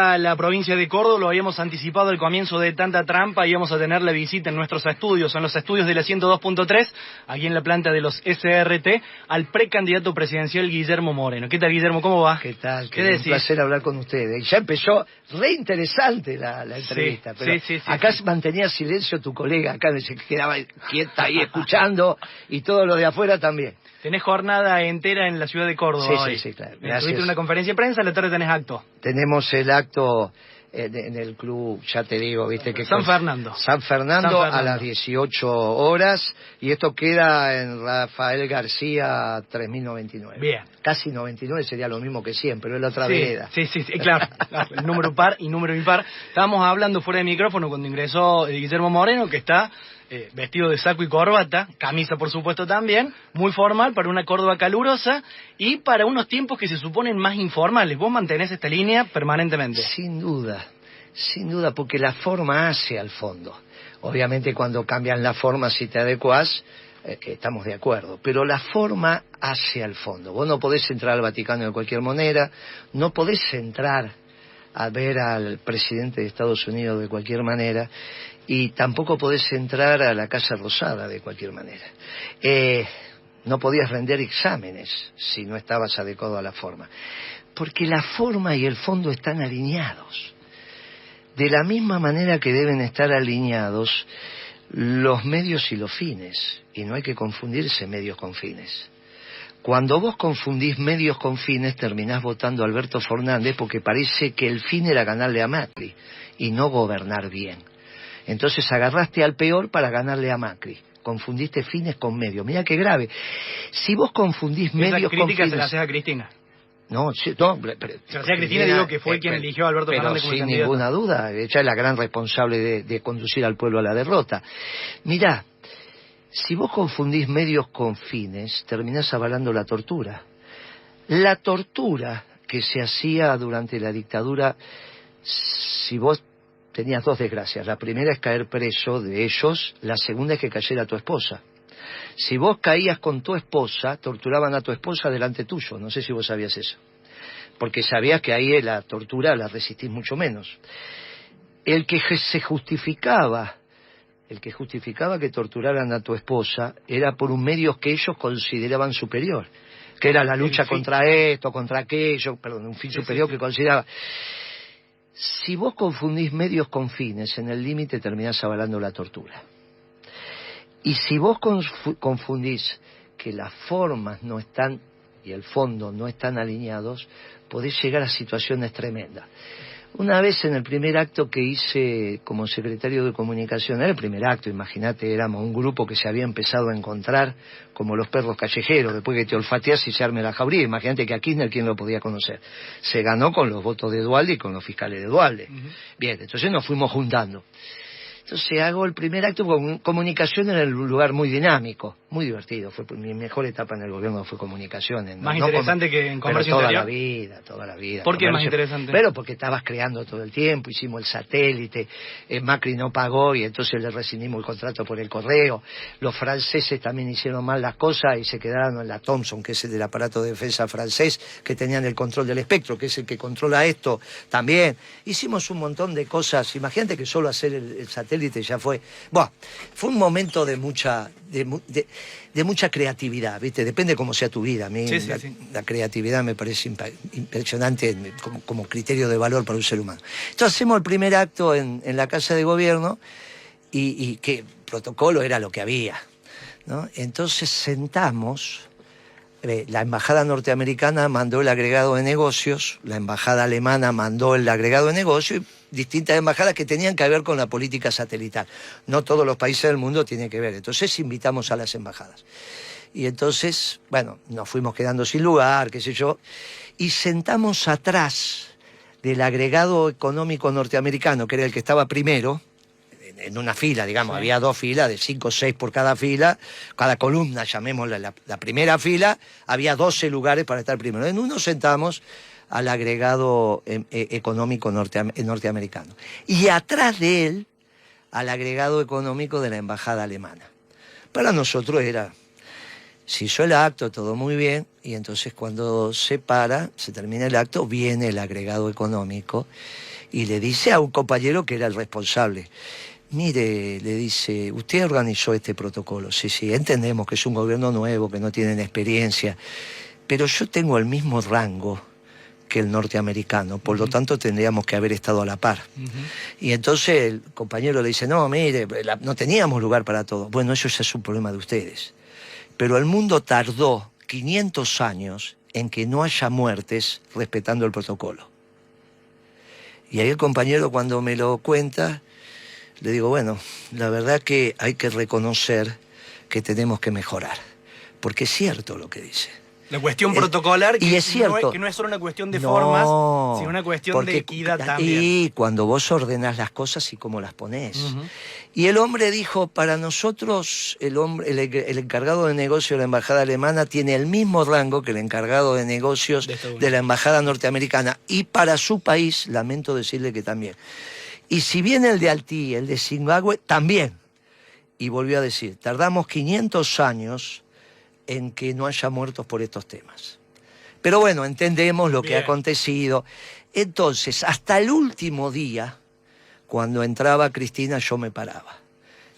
A la provincia de Córdoba, lo habíamos anticipado al comienzo de tanta trampa, íbamos a tener la visita en nuestros estudios, en los estudios de la 102.3, aquí en la planta de los SRT, al precandidato presidencial Guillermo Moreno. ¿Qué tal, Guillermo? ¿Cómo va? ¿Qué tal? ¿Qué decís? decís? Un placer hablar con ustedes. Ya empezó re interesante la entrevista, pero acá mantenía silencio tu colega, acá se quedaba quieta ahí escuchando, y todo lo de afuera también. Tenés jornada entera en la ciudad de Córdoba hoy. Sí, claro. Tuviste una conferencia de prensa, a la tarde tenés acto. Tenemos el acto en el club, ya te digo, viste que San Fernando a las 18 horas, y esto queda en Rafael García 3099. Bien. Casi 99 sería lo mismo que 100, pero es la otra vereda. Sí, claro, el número par y número impar. Estábamos hablando fuera de micrófono cuando ingresó Guillermo Moreno, que está vestido de saco y corbata, camisa por supuesto también, muy formal para una Córdoba calurosa y para unos tiempos que se suponen más informales. ¿Vos mantenés esta línea permanentemente? Sin duda, porque la forma hace al fondo. Obviamente cuando cambian la forma, si te adecuás, estamos de acuerdo, pero la forma hace al fondo. Vos no podés entrar al Vaticano de cualquier manera, no podés entrar a ver al presidente de Estados Unidos de cualquier manera, y tampoco podés entrar a la Casa Rosada de cualquier manera. No podías rendir exámenes si no estabas adecuado a la forma, porque la forma y el fondo están alineados. De la misma manera que deben estar alineados los medios y los fines, y no hay que confundirse medios con fines. Cuando vos confundís medios con fines, terminás votando a Alberto Fernández porque parece que el fin era ganarle a Macri y no gobernar bien. Entonces agarraste al peor para ganarle a Macri. Confundiste fines con medios. Mira qué grave. Si vos confundís medios con fines... Esa crítica se la haces a Cristina. No, se la hacía a Cristina, digo que fue quien eligió a Alberto Fernández como candidato. Sin ninguna duda, ella es la gran responsable de conducir al pueblo a la derrota. Mirá, si vos confundís medios con fines, terminás avalando la tortura. La tortura que se hacía durante la dictadura, si vos tenías dos desgracias. La primera es caer preso de ellos, la segunda es que cayera tu esposa. Si vos caías con tu esposa, torturaban a tu esposa delante tuyo. No sé si vos sabías eso. Porque sabías que ahí la tortura la resistís mucho menos. El que justificaba que torturaran a tu esposa era por un medio que ellos consideraban superior, que era la lucha contra esto, contra aquello, un fin superior que consideraba. Si vos confundís medios con fines, en el límite terminás avalando la tortura. Y si vos confundís que las formas no están y el fondo no están alineados, podés llegar a situaciones tremendas. Una vez en el primer acto que hice como secretario de comunicación, era el primer acto, imagínate, éramos un grupo que se había empezado a encontrar como los perros callejeros, después que te olfateás y se arme la jauría. Imagínate que a Kirchner, ¿quién lo podía conocer? Se ganó con los votos de Duhalde y con los fiscales de Duhalde. Bien, entonces nos fuimos juntando. Entonces hago el primer acto con comunicación en un lugar muy dinámico, muy divertido. Fue mi mejor etapa en el gobierno, fue comunicación. Más interesante que en comercio interior. Toda la vida. ¿Por qué más interesante? Pero porque estabas creando todo el tiempo, hicimos el satélite, Macri no pagó y entonces le rescindimos el contrato por el correo. Los franceses también hicieron mal las cosas y se quedaron en la Thompson, que es el del aparato de defensa francés, que tenían el control del espectro, que es el que controla esto también. Hicimos un montón de cosas. Imagínate que solo hacer el satélite ya fue... Bueno, fue un momento de mucha creatividad, ¿viste? Depende cómo sea tu vida. A mí la creatividad me parece impresionante como criterio de valor para un ser humano. Entonces hacemos el primer acto en la Casa de Gobierno y que protocolo era lo que había, ¿no? Entonces sentamos... La embajada norteamericana mandó el agregado de negocios, la embajada alemana mandó el agregado de negocios, y distintas embajadas que tenían que ver con la política satelital. No todos los países del mundo tienen que ver. Entonces invitamos a las embajadas. Y entonces, bueno, nos fuimos quedando sin lugar, qué sé yo, y sentamos atrás del agregado económico norteamericano, que era el que estaba primero, en una fila, digamos, había dos filas de 5 o 6 por cada fila, cada columna, llamémosla la primera fila, había 12 lugares para estar primero. En uno sentamos al agregado económico norteamericano. Y atrás de él, al agregado económico de la embajada alemana. Para nosotros era, se hizo el acto, todo muy bien, y entonces cuando se termina el acto, viene el agregado económico, y le dice a un compañero que era el responsable, mire, le dice, usted organizó este protocolo, sí, entendemos que es un gobierno nuevo, que no tienen experiencia, pero yo tengo el mismo rango que el norteamericano, por lo tanto tendríamos que haber estado a la par. Y entonces el compañero le dice, no, mire, no teníamos lugar para todo. Bueno, eso ya es un problema de ustedes. Pero el mundo tardó 500 años en que no haya muertes respetando el protocolo. Y ahí el compañero, cuando me lo cuenta, le digo, bueno, la verdad que hay que reconocer que tenemos que mejorar, porque es cierto lo que dice. La cuestión protocolar, y es cierto, que no es solo una cuestión de formas, sino una cuestión de equidad también. Y cuando vos ordenás las cosas y cómo las ponés. Y el hombre dijo, para nosotros, el encargado de negocio de la embajada alemana tiene el mismo rango que el encargado de negocios de la embajada norteamericana. Y para su país, lamento decirle que también. Y si bien el de Haití, el de Zimbabue, también. Y volvió a decir, tardamos 500 años en que no haya muertos por estos temas. Pero bueno, entendemos lo que ha acontecido. Entonces, hasta el último día, cuando entraba Cristina, yo me paraba.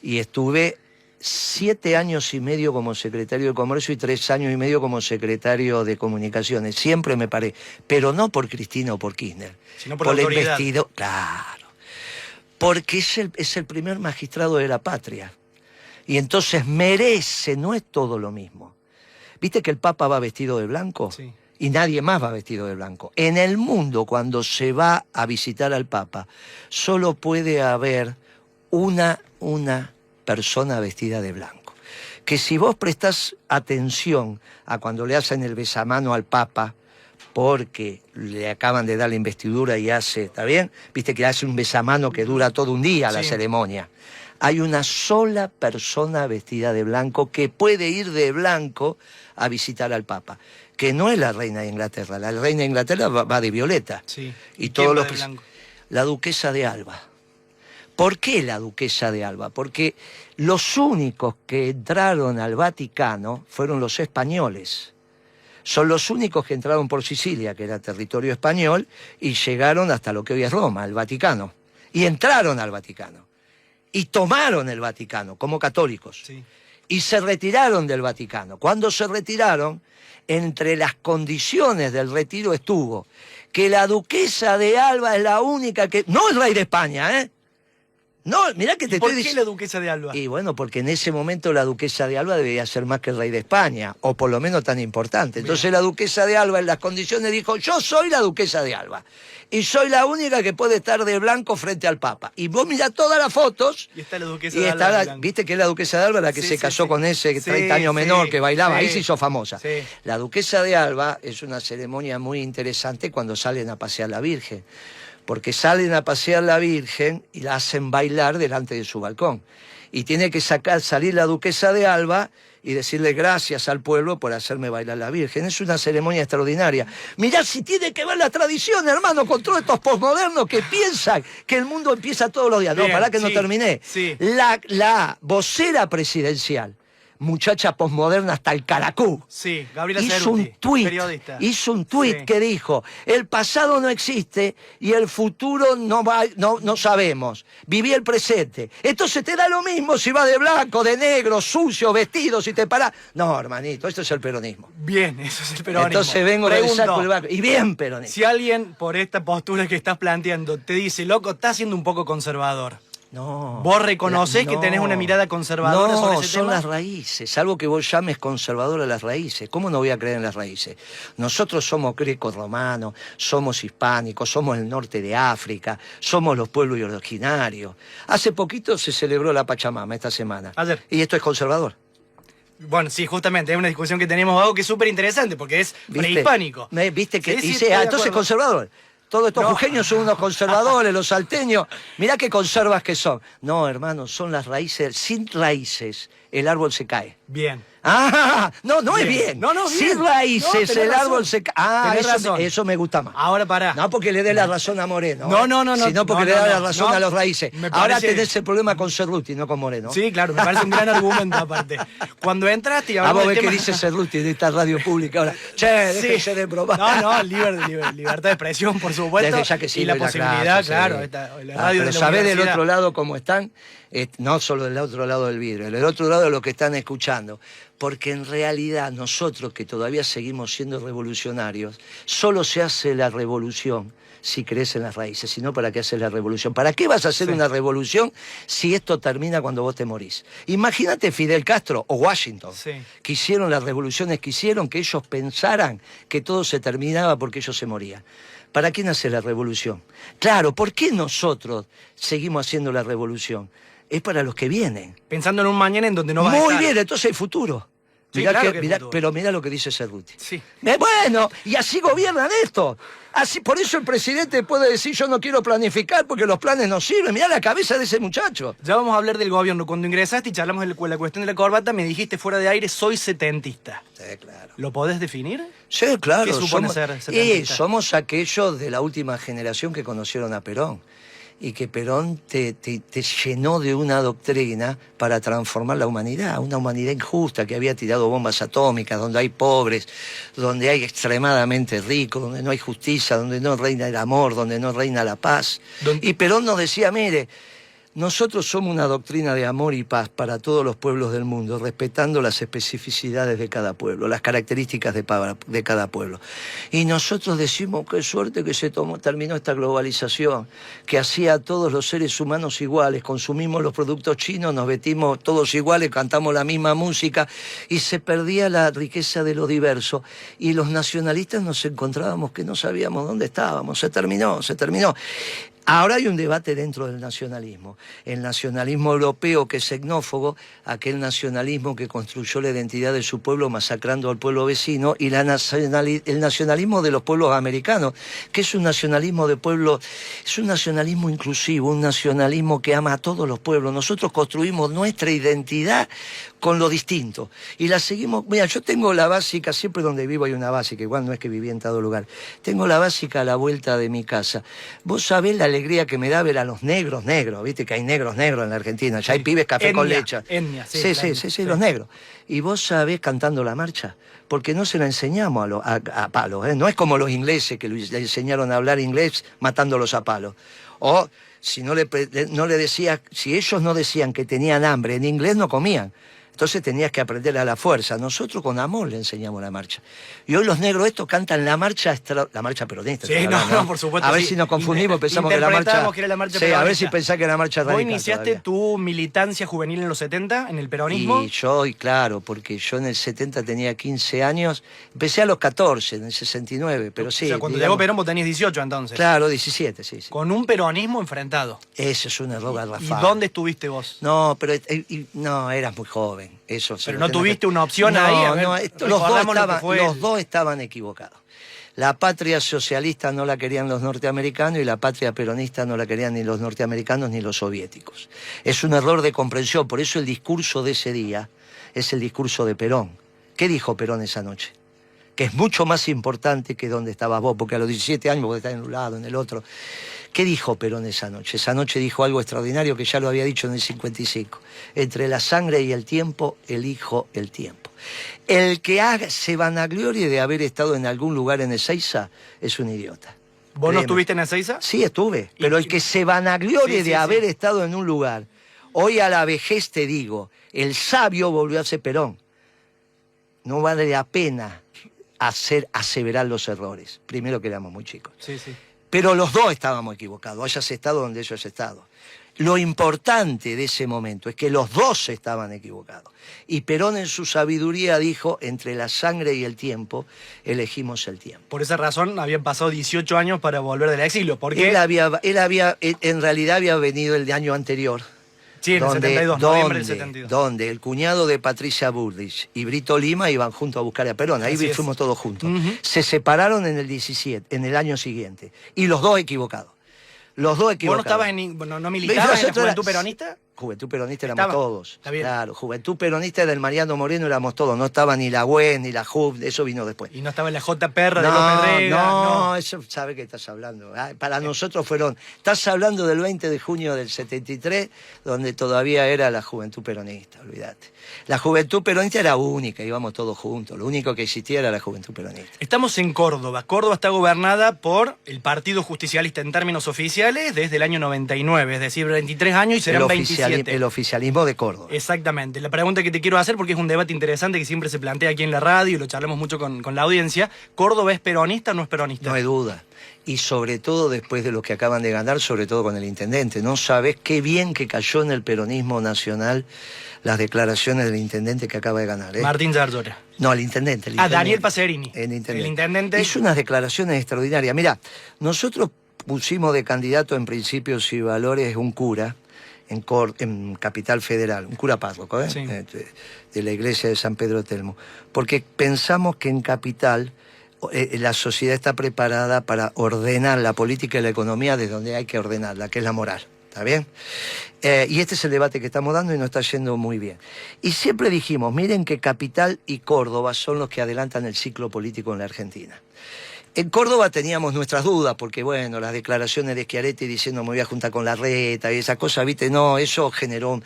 Y estuve 7 años y medio como secretario de Comercio y 3 años y medio como secretario de Comunicaciones. Siempre me paré, pero no por Cristina o por Kirchner. Sino por la autoridad. Investido, claro. Porque es el primer magistrado de la patria. Y entonces merece, no es todo lo mismo. ¿Viste que el Papa va vestido de blanco? Sí. Y nadie más va vestido de blanco. En el mundo, cuando se va a visitar al Papa, solo puede haber una persona vestida de blanco. Que si vos prestás atención a cuando le hacen el besamano al Papa, porque le acaban de dar la investidura y hace, ¿está bien? Viste que hace un besamano que dura todo un día la ceremonia. Hay una sola persona vestida de blanco que puede ir de blanco a visitar al Papa, que no es la reina de Inglaterra. La reina de Inglaterra va de violeta. Sí. Y todos los de blanco? La duquesa de Alba. ¿Por qué la duquesa de Alba? Porque los únicos que entraron al Vaticano fueron los españoles. Son los únicos que entraron por Sicilia, que era territorio español, y llegaron hasta lo que hoy es Roma, el Vaticano. Y entraron al Vaticano. Y tomaron el Vaticano como católicos. Sí. Y se retiraron del Vaticano. Cuando se retiraron, entre las condiciones del retiro estuvo que la duquesa de Alba es la única que... No es rey de España, ¿eh? No, mirá que te ¿Por estoy qué la duquesa de Alba? Y bueno, porque en ese momento la duquesa de Alba debía ser más que el rey de España, o por lo menos tan importante. Entonces la duquesa de Alba en las condiciones dijo, yo soy la duquesa de Alba. Y soy la única que puede estar de blanco frente al Papa. Y vos mirá todas las fotos. Y está la duquesa de Alba. Viste que es la duquesa de Alba la que se casó con ese 30 años menor que bailaba. Ahí se hizo famosa. Sí. La duquesa de Alba es una ceremonia muy interesante cuando salen a pasear la Virgen. Porque salen a pasear la Virgen y la hacen bailar delante de su balcón. Y tiene que salir la duquesa de Alba y decirle gracias al pueblo por hacerme bailar la Virgen. Es una ceremonia extraordinaria. Mirá si tiene que ver la tradición, hermano, con todos estos posmodernos que piensan que el mundo empieza todos los días. No, pará que no terminé. Sí. La vocera presidencial, muchacha posmoderna hasta el caracú. Sí, Gabriela hizo Cerruti, un tuit, periodista. Hizo un tuit que dijo, el pasado no existe y el futuro no sabemos. Viví el presente. Entonces te da lo mismo si va de blanco, de negro, sucio, vestido, si te parás. No, hermanito, esto es el peronismo. Bien, eso es el peronismo. Entonces vengo de saco el barco. Y bien peronismo. Si alguien, por esta postura que estás planteando, te dice, loco, estás siendo un poco conservador. No. ¿Vos reconocés que tenés una mirada conservadora sobre ese tema? No, son las raíces, salvo que vos llames conservadora las raíces. ¿Cómo no voy a creer en las raíces? Nosotros somos greco-romanos, somos hispánicos, somos el norte de África, somos los pueblos originarios. Hace poquito se celebró la Pachamama, esta semana. Ayer. Y esto es conservador. Bueno, sí, justamente, es una discusión que tenemos algo que es súper interesante, porque es prehispánico. ¿Viste que Sí, entonces conservador? Todos estos jujeños son unos conservadores, los salteños. Mirá qué conservas que son. No, hermano, son las raíces. Sin raíces el árbol se cae. Bien. Ah, no Bien. es bien. No, bien. Sin raíces, No, tenés el árbol razón. se cae. Ah, Tenés razón. eso me gusta más. Ahora pará. No porque le dé la razón a Moreno. No. Sino porque No, le da la no, razón no. a los raíces. Me Ahora parece- tenés el problema con Cerruti, no con Moreno. Sí, claro, me parece un gran argumento aparte. Cuando entraste y Vamos hablamos a ver del qué tema... dice Cerruti de esta radio pública ahora. Che, Sí. déjense de bromar. No, libertad de expresión, por supuesto. Desde ya que sí, y la doy la posibilidad, clase, claro, sí. la Ah, radio pero de la sabés del universidad. otro lado cómo están, no solo del otro lado del vidrio, del otro lado de lo que están escuchando. Porque en realidad nosotros que todavía seguimos siendo revolucionarios, solo se hace la revolución si crees en las raíces, si no, ¿para qué haces la revolución? ¿Para qué vas a hacer una revolución si esto termina cuando vos te morís? Imagínate Fidel Castro o Washington, Sí. que hicieron las revoluciones que hicieron, que ellos pensaran que todo se terminaba porque ellos se morían. ¿Para quién hace la revolución? Claro, ¿por qué nosotros seguimos haciendo la revolución? Es para los que vienen. Pensando en un mañana en donde no vas a Muy estar. bien, entonces hay futuro. Sí, Mirá claro que- que hay mirá- futuro. pero mira lo que dice Cerruti. Sí. Bueno, y así gobiernan esto. Así, por eso el presidente puede decir yo no quiero planificar porque los planes no sirven. Mirá la cabeza de ese muchacho. Ya vamos a hablar del gobierno. Cuando ingresaste y charlamos de la cuestión de la corbata, me dijiste fuera de aire, soy setentista. Sí, claro. ¿Lo podés definir? Sí, claro. ¿Qué supone somos, ser y setentista? somos aquellos de la última generación que conocieron a Perón. Y que Perón te llenó de una doctrina para transformar la humanidad, una humanidad injusta que había tirado bombas atómicas, donde hay pobres, donde hay extremadamente ricos, donde no hay justicia, donde no reina el amor, donde no reina la paz. Y Perón nos decía, mire, nosotros somos una doctrina de amor y paz para todos los pueblos del mundo, respetando las especificidades de cada pueblo, las características de cada pueblo. Y nosotros decimos qué suerte que terminó esta globalización, que hacía a todos los seres humanos iguales, consumimos los productos chinos, nos vestimos todos iguales, cantamos la misma música, y se perdía la riqueza de lo diverso. Y los nacionalistas nos encontrábamos que no sabíamos dónde estábamos, se terminó. Ahora hay un debate dentro del nacionalismo. El nacionalismo europeo, que es xenófobo, aquel nacionalismo que construyó la identidad de su pueblo masacrando al pueblo vecino, y el nacionalismo de los pueblos americanos, que es un nacionalismo de pueblo, es un nacionalismo inclusivo, un nacionalismo que ama a todos los pueblos. Nosotros construimos nuestra identidad con lo distinto. Y la seguimos. Mira, yo tengo la básica, siempre donde vivo hay una básica, igual no es que viví en todo lugar. Tengo la básica a la vuelta de mi casa. Vos sabés la alegría que me da ver a los negros, viste que hay negros en la Argentina, ya hay pibes café con leche. Etnia, sí, Sí, los negros. Y vos sabés cantando la marcha, porque no se la enseñamos a palos, ¿eh? No es como los ingleses que le enseñaron a hablar inglés matándolos a palos. O si no le decía, si ellos no decían que tenían hambre, en inglés no comían. Entonces tenías que aprender a la fuerza. Nosotros con amor le enseñamos la marcha. Y hoy los negros estos cantan la marcha peronista. Sí, no, por supuesto. A ver sí. si nos confundimos, pensamos que la marcha... Interpretamos que era la marcha Sí, a ver peronista. si pensás que era marcha radical. ¿Vos iniciaste todavía. tu militancia juvenil en los 70, en el peronismo? Y claro, porque yo en el 70 tenía 15 años, empecé a los 14, en el 69, pero sí. O sea, cuando digamos, llegó Perón vos tenías 18 entonces. Claro, 17, sí. Con un peronismo enfrentado. Ese es un error ¿Y garrafal. dónde estuviste vos? No, pero no, eras muy joven. Eso se Pero lo no tenés tuviste que- una opción No, ahí. A ver, no, recordamos lo que fue los dos estaban equivocados. La patria socialista no la querían los norteamericanos y la patria peronista no la querían ni los norteamericanos ni los soviéticos. Es un error de comprensión, por eso el discurso de ese día es el discurso de Perón. ¿Qué dijo Perón esa noche? Que es mucho más importante que donde estabas vos, porque a los 17 años vos estás en un lado, en el otro. ¿Qué dijo Perón esa noche? Esa noche dijo algo extraordinario que ya lo había dicho en el 55. Entre la sangre y el tiempo, elijo el tiempo. El que se vanaglorie de haber estado en algún lugar en Ezeiza es un idiota. ¿Vos no Créeme. estuviste en Ezeiza? Sí, estuve. Pero el que se vanaglorie Sí, sí, de haber sí. estado en un lugar, hoy a la vejez te digo, el sabio volvió a ser Perón. No vale la pena aseverar los errores. Primero que éramos muy chicos. Sí. Pero los dos estábamos equivocados, hayas estado donde hayas estado. Lo importante de ese momento es que los dos estaban equivocados. Y Perón en su sabiduría dijo, entre la sangre y el tiempo, elegimos el tiempo. Por esa razón habían pasado 18 años para volver del exilio. ¿Por qué? En realidad había venido el año anterior. Sí, en el 72, noviembre del 72. Donde el cuñado de Patricia Bullrich y Brito Lima iban juntos a buscar a Perón. Ahí Así es. fuimos todos juntos. Ujú. Se separaron en el 17, en el año siguiente. Y los dos equivocados. Los dos ¿Vos no equivocados. estabas no militabas en la Nosotros Juventud Peronista? Juventud Peronista éramos Estaba. todos. Está bien. Claro, Juventud Peronista del Mariano Moreno éramos todos. No estaba ni la UES, ni la JUV, eso vino después. Y no estaba en la J. Perra de López Rega. No, eso sabe que estás hablando. Para nosotros fueron... Estás hablando del 20 de junio del 73, donde todavía era la Juventud Peronista, olvídate. La Juventud Peronista era única, íbamos todos juntos. Lo único que existía era la Juventud Peronista. Estamos en Córdoba. Córdoba está gobernada por el Partido Justicialista en términos oficiales desde el año 99, es decir, 23 años y serán 27. El oficialismo de Córdoba. Exactamente. La pregunta que te quiero hacer, porque es un debate interesante que siempre se plantea aquí en la radio y lo charlamos mucho con la audiencia, ¿Córdoba es peronista o no es peronista? No hay duda. Y sobre todo después de los que acaban de ganar, sobre todo con el intendente. No sabés qué bien que cayó en el peronismo nacional las declaraciones del intendente que acaba de ganar. Martín Zarzora. No, el intendente. Daniel Pacerini. El intendente. El intendente. Hizo unas declaraciones extraordinarias. Mirá, nosotros pusimos de candidato en Principios y Valores un cura en Capital Federal, un cura párroco, Sí. De la iglesia de San Pedro Telmo, porque pensamos que en Capital la sociedad está preparada para ordenar la política y la economía de donde hay que ordenarla, que es la moral. ¿Está bien? Y este es el debate que estamos dando y nos está yendo muy bien. Y siempre dijimos, miren que Capital y Córdoba son los que adelantan el ciclo político en la Argentina. En Córdoba teníamos nuestras dudas, porque bueno, las declaraciones de Schiaretti diciendo me voy a juntar con la reta y esa cosa, viste, no, eso generó...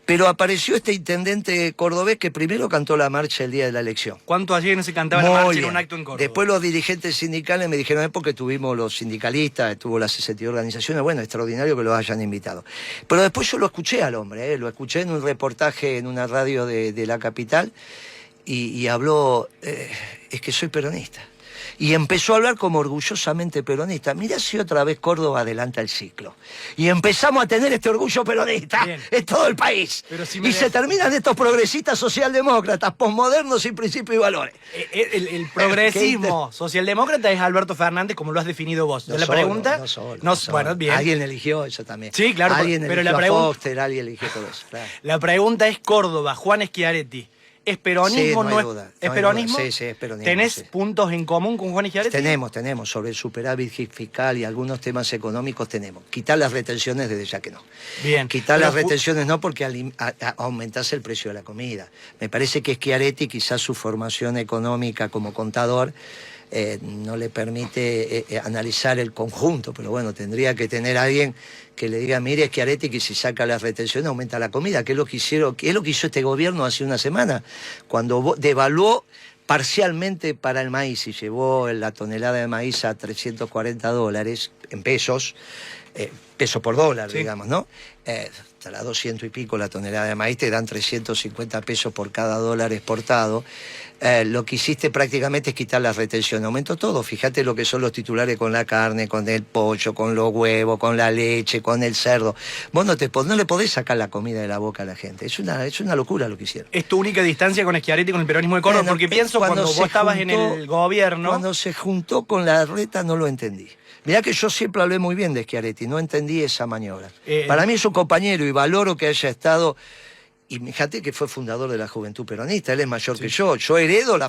Pero apareció este intendente cordobés que primero cantó la marcha el día de la elección. ¿Cuánto ayer no se cantaba la Muy marcha en bien. un acto en Córdoba? Después los dirigentes sindicales me dijeron, es porque tuvimos los sindicalistas, estuvo las 62 organizaciones, bueno, extraordinario que los hayan invitado. Pero después yo lo escuché al hombre, lo escuché en un reportaje en una radio de la capital y habló, es que soy peronista. Y empezó a hablar como orgullosamente peronista. Mirá si otra vez Córdoba adelanta el ciclo. Y empezamos a tener este orgullo peronista en todo el país. Y se terminan estos progresistas socialdemócratas, posmodernos sin principios y valores. El progresismo socialdemócrata es Alberto Fernández, como lo has definido vos. No la solo, pregunta... no solo. Bueno, bien. Alguien eligió eso también. Sí, claro. Alguien pero eligió la a pregunta... Foster, alguien eligió todo eso. Claro. La pregunta es Córdoba, Juan Schiaretti. ¿Es peronismo? Sí, no hay duda, ¿Es no hay peronismo? duda. Sí, es peronismo. ¿Tenés sí. puntos en común con Juan Schiaretti? Tenemos, sobre el superávit fiscal y algunos temas económicos tenemos. Quitar las retenciones desde ya que no. Bien. Quitar las retenciones no porque aumentase el precio de la comida. Me parece que Schiaretti, quizás su formación económica como contador, no le permite analizar el conjunto, pero bueno, tendría que tener a alguien que le diga, mire Schiaretti, que si saca las retenciones aumenta la comida, que es lo que hizo este gobierno hace una semana, cuando devaluó parcialmente para el maíz y llevó la tonelada de maíz a $340 en pesos, peso por dólar, sí, digamos, ¿no? Estará 200 y pico la tonelada de maíz, te dan 350 pesos por cada dólar exportado. Lo que hiciste prácticamente es quitar la retención, aumentó todo. Fíjate lo que son los titulares con la carne, con el pollo, con los huevos, con la leche, con el cerdo. Vos no le podés sacar la comida de la boca a la gente. Es una locura lo que hicieron. ¿Es tu única distancia con Schiaretti, con el peronismo de Córdoba? Bueno, porque pienso cuando vos estabas en el gobierno... Cuando se juntó con la reta no lo entendí. Mirá que yo siempre hablé muy bien de Schiaretti, no entendí esa maniobra. Para mí es un compañero y valoro que haya estado... Y fíjate que fue fundador de la Juventud Peronista, él es mayor que yo. Yo heredo la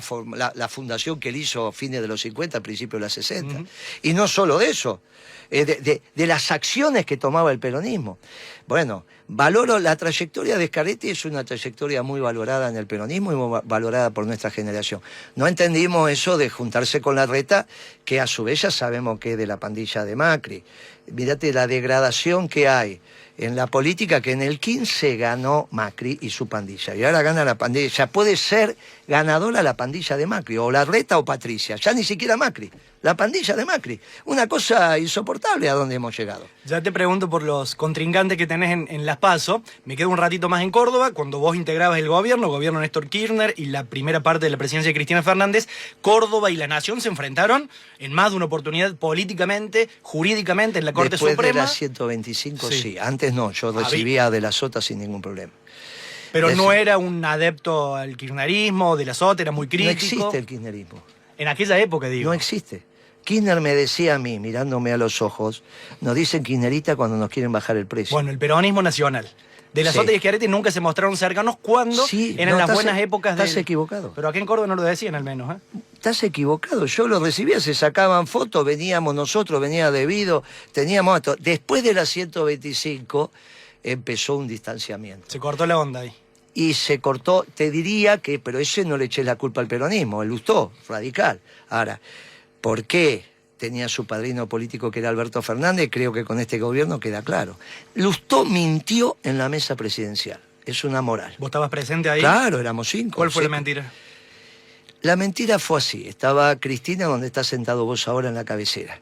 fundación que él hizo a fines de los 50, principios de los 60. Y no solo de eso, de las acciones que tomaba el peronismo. Bueno, valoro la trayectoria de Schiaretti, es una trayectoria muy valorada en el peronismo y muy valorada por nuestra generación. No entendimos eso de juntarse con la reta, que a su vez ya sabemos que es de la pandilla de Macri. Mirate la degradación que hay en la política, que en el 15 ganó Macri y su pandilla, y ahora gana la pandilla. Ya puede ser ganadora la pandilla de Macri, o la reta o Patricia, ya ni siquiera Macri, la pandilla de Macri. Una cosa insoportable a donde hemos llegado. Ya te pregunto por los contrincantes que tenés en Las PASO. Me quedo un ratito más en Córdoba. Cuando vos integrabas el gobierno de Néstor Kirchner y la primera parte de la presidencia de Cristina Fernández, Córdoba y la Nación se enfrentaron en más de una oportunidad políticamente, jurídicamente, en la Corte Después Suprema. De la 125, sí. Antes no, yo recibía de la Sota sin ningún problema. Pero no era un adepto al kirchnerismo, de la Sota, era muy crítico. No existe el kirchnerismo. En aquella época, digo. No existe. Kirchner me decía a mí, mirándome a los ojos, nos dicen kirchnerita cuando nos quieren bajar el precio. Bueno, el peronismo nacional. De la Sota y Schiaretti nunca se mostraron cercanos cuando eran las buenas épocas de... Estás equivocado. Pero aquí en Córdoba no lo decían al menos, ¿eh? Estás equivocado. Yo lo recibía, se sacaban fotos, veníamos nosotros, venía Debido, teníamos esto. Después de la 125, empezó un distanciamiento. Se cortó la onda ahí. Y se cortó, te diría que, pero ese no le eché la culpa al peronismo, el Lustó, radical. Ahora, ¿por qué tenía su padrino político que era Alberto Fernández? Creo que con este gobierno queda claro. Lustó mintió en la mesa presidencial, es una moral. ¿Vos estabas presente ahí? Claro, éramos 5. ¿Cuál fue la mentira? La mentira fue así, estaba Cristina donde estás sentado vos ahora en la cabecera.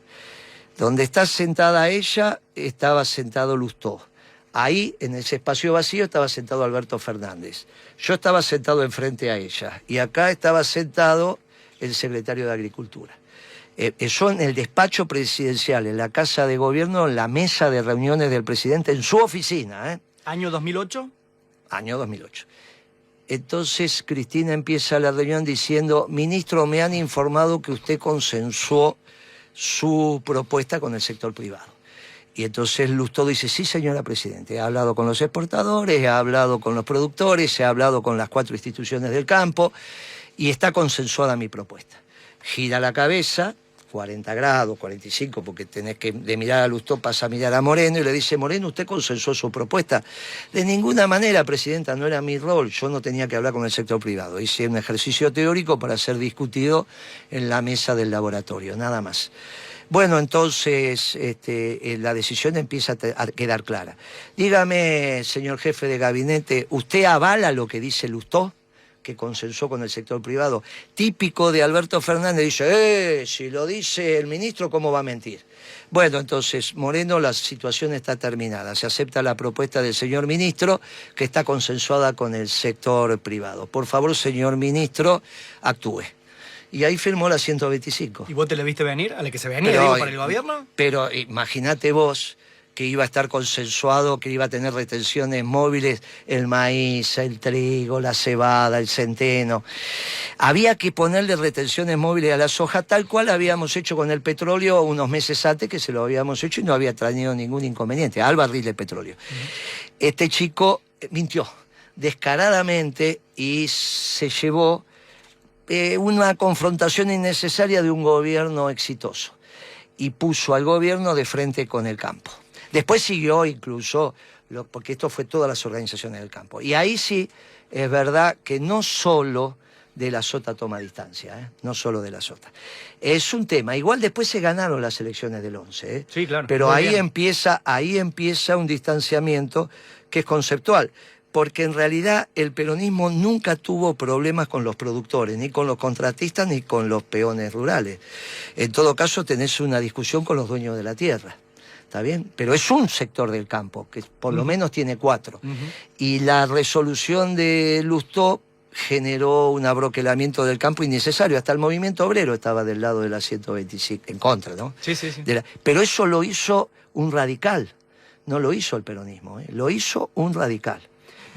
Donde está sentada ella, estaba sentado Lustó. Ahí, en ese espacio vacío, estaba sentado Alberto Fernández. Yo estaba sentado enfrente a ella. Y acá estaba sentado el secretario de Agricultura. Eso en el despacho presidencial, en la Casa de Gobierno, en la mesa de reuniones del presidente, en su oficina. ¿Año 2008? Año 2008. Entonces Cristina empieza la reunión diciendo: ministro, me han informado que usted consensuó su propuesta con el sector privado. Y entonces Lustó dice: sí, señora Presidente, he hablado con los exportadores, he hablado con los productores, he hablado con las 4 instituciones del campo y está consensuada mi propuesta. Gira la cabeza, 40 grados, 45, porque tenés que de mirar a Lustó pasa a mirar a Moreno y le dice: Moreno, ¿usted consensuó su propuesta? De ninguna manera, Presidenta, no era mi rol, yo no tenía que hablar con el sector privado. Hice un ejercicio teórico para ser discutido en la mesa del laboratorio, nada más. Bueno, entonces la decisión empieza a quedar clara. Dígame, señor jefe de gabinete, ¿usted avala lo que dice Lustó, que consensuó con el sector privado? Típico de Alberto Fernández, dice: si lo dice el ministro, ¿cómo va a mentir? Bueno, entonces, Moreno, la situación está terminada. Se acepta la propuesta del señor ministro, que está consensuada con el sector privado. Por favor, señor ministro, actúe. Y ahí firmó la 125. ¿Y vos te la viste venir? ¿A la que se venía, digo, para el gobierno? Pero imagínate vos que iba a estar consensuado, que iba a tener retenciones móviles, el maíz, el trigo, la cebada, el centeno. Había que ponerle retenciones móviles a la soja, tal cual habíamos hecho con el petróleo unos meses antes, que se lo habíamos hecho y no había traído ningún inconveniente, al barril de petróleo. Este chico mintió descaradamente y se llevó una confrontación innecesaria de un gobierno exitoso y puso al gobierno de frente con el campo. Después siguió incluso, porque esto fue todas las organizaciones del campo. Y ahí sí es verdad que no solo de la Sota toma distancia, no solo de la Sota. Es un tema. Igual después se ganaron las elecciones del 11, Sí, claro. Pero ahí empieza un distanciamiento que es conceptual. Porque en realidad el peronismo nunca tuvo problemas con los productores, ni con los contratistas, ni con los peones rurales. En todo caso tenés una discusión con los dueños de la tierra, ¿está bien? Pero es un sector del campo, que por lo menos tiene 4. Y la resolución de Lustó generó un abroquelamiento del campo innecesario. Hasta el movimiento obrero estaba del lado de la 125, en contra, ¿no? Sí. Pero eso lo hizo un radical, no lo hizo el peronismo, lo hizo un radical.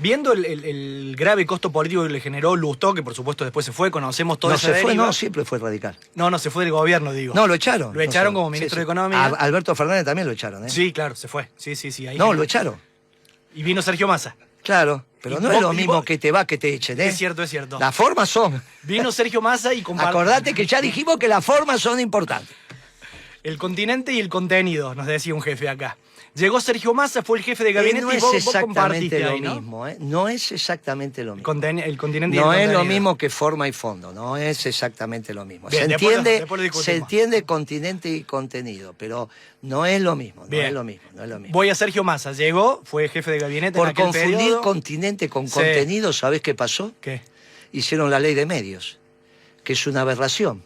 Viendo el grave costo político que le generó Lustó, que por supuesto después se fue, conocemos toda esa deriva. No se fue, no, siempre fue radical. No, se fue del gobierno, digo. No, lo echaron. Lo echaron como ministro de Economía. Alberto Fernández también lo echaron, ¿eh? Sí, claro, se fue. Sí. Ahí lo echaron. Y vino Sergio Massa. Claro, pero no es lo mismo que te va que te echen, ¿eh? Es cierto. Las formas son. Vino Sergio Massa y compartió. Acordate que ya dijimos que las formas son importantes. El continente y el contenido, nos decía un jefe acá. Llegó Sergio Massa, fue el jefe de gabinete no y vos exactamente compartiste lo ahí, ¿no? mismo, ¿eh? No es exactamente lo mismo. El continente y no el es lo contenido. mismo que forma y fondo, no es exactamente lo mismo. Bien, se entiende continente y contenido, pero no es lo mismo, no es lo mismo. Voy a Sergio Massa, llegó, fue jefe de gabinete Por en aquel confundir periodo. continente con contenido, ¿sabés qué pasó? ¿Qué? Hicieron la ley de medios, que es una aberración,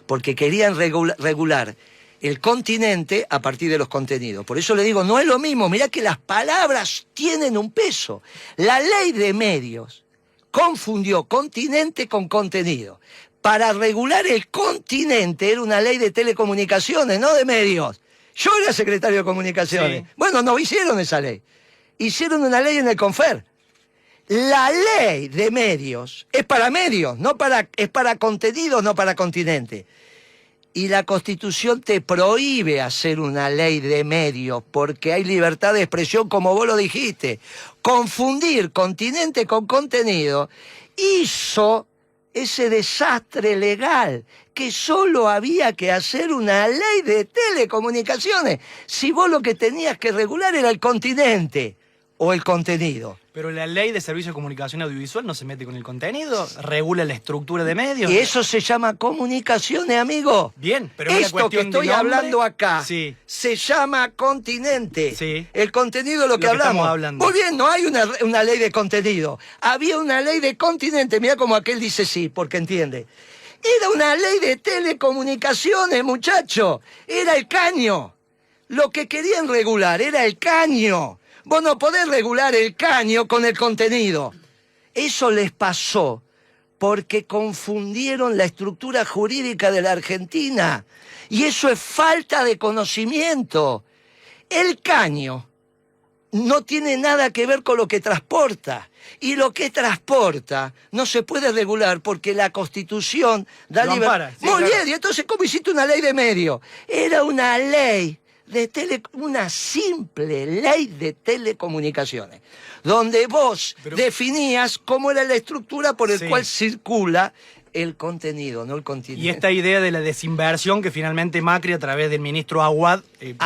porque querían regular el continente a partir de los contenidos. Por eso le digo, no es lo mismo. Mirá que las palabras tienen un peso. La ley de medios confundió continente con contenido. Para regular el continente era una ley de telecomunicaciones, no de medios. Yo era secretario de comunicaciones. Sí. Bueno, no hicieron esa ley. Hicieron una ley en el Confer. La ley de medios es para medios, es para contenidos, no para continente. Y la Constitución te prohíbe hacer una ley de medios porque hay libertad de expresión, como vos lo dijiste. Confundir continente con contenido hizo ese desastre legal que solo había que hacer una ley de telecomunicaciones. Si vos lo que tenías que regular era el continente, o el contenido? Pero la ley de servicios de comunicación audiovisual no se mete con el contenido, regula la estructura de medios. Y eso se llama comunicaciones, amigo. Bien, pero es una esto que cuestión estoy de nombre. hablando acá Sí. se llama continente. Sí. El contenido es lo que hablamos. estamos hablando. Muy bien, no hay una ley de contenido. Había una ley de continente. Mira como aquel dice sí, porque entiende. Era una ley de telecomunicaciones, muchacho. Era el caño. Lo que querían regular era el caño. Vos no podés regular el caño con el contenido. Eso les pasó porque confundieron la estructura jurídica de la Argentina. Y eso es falta de conocimiento. El caño no tiene nada que ver con lo que transporta. Y lo que transporta no se puede regular porque la Constitución da Lo libertad. ampara, sí, Muy claro. bien, y entonces ¿cómo hiciste una ley de medio? Era una ley una simple ley de telecomunicaciones, donde vos definías cómo era la estructura por el cual circula el contenido, no el continente. Y esta idea de la desinversión que finalmente Macri a través del ministro Aguad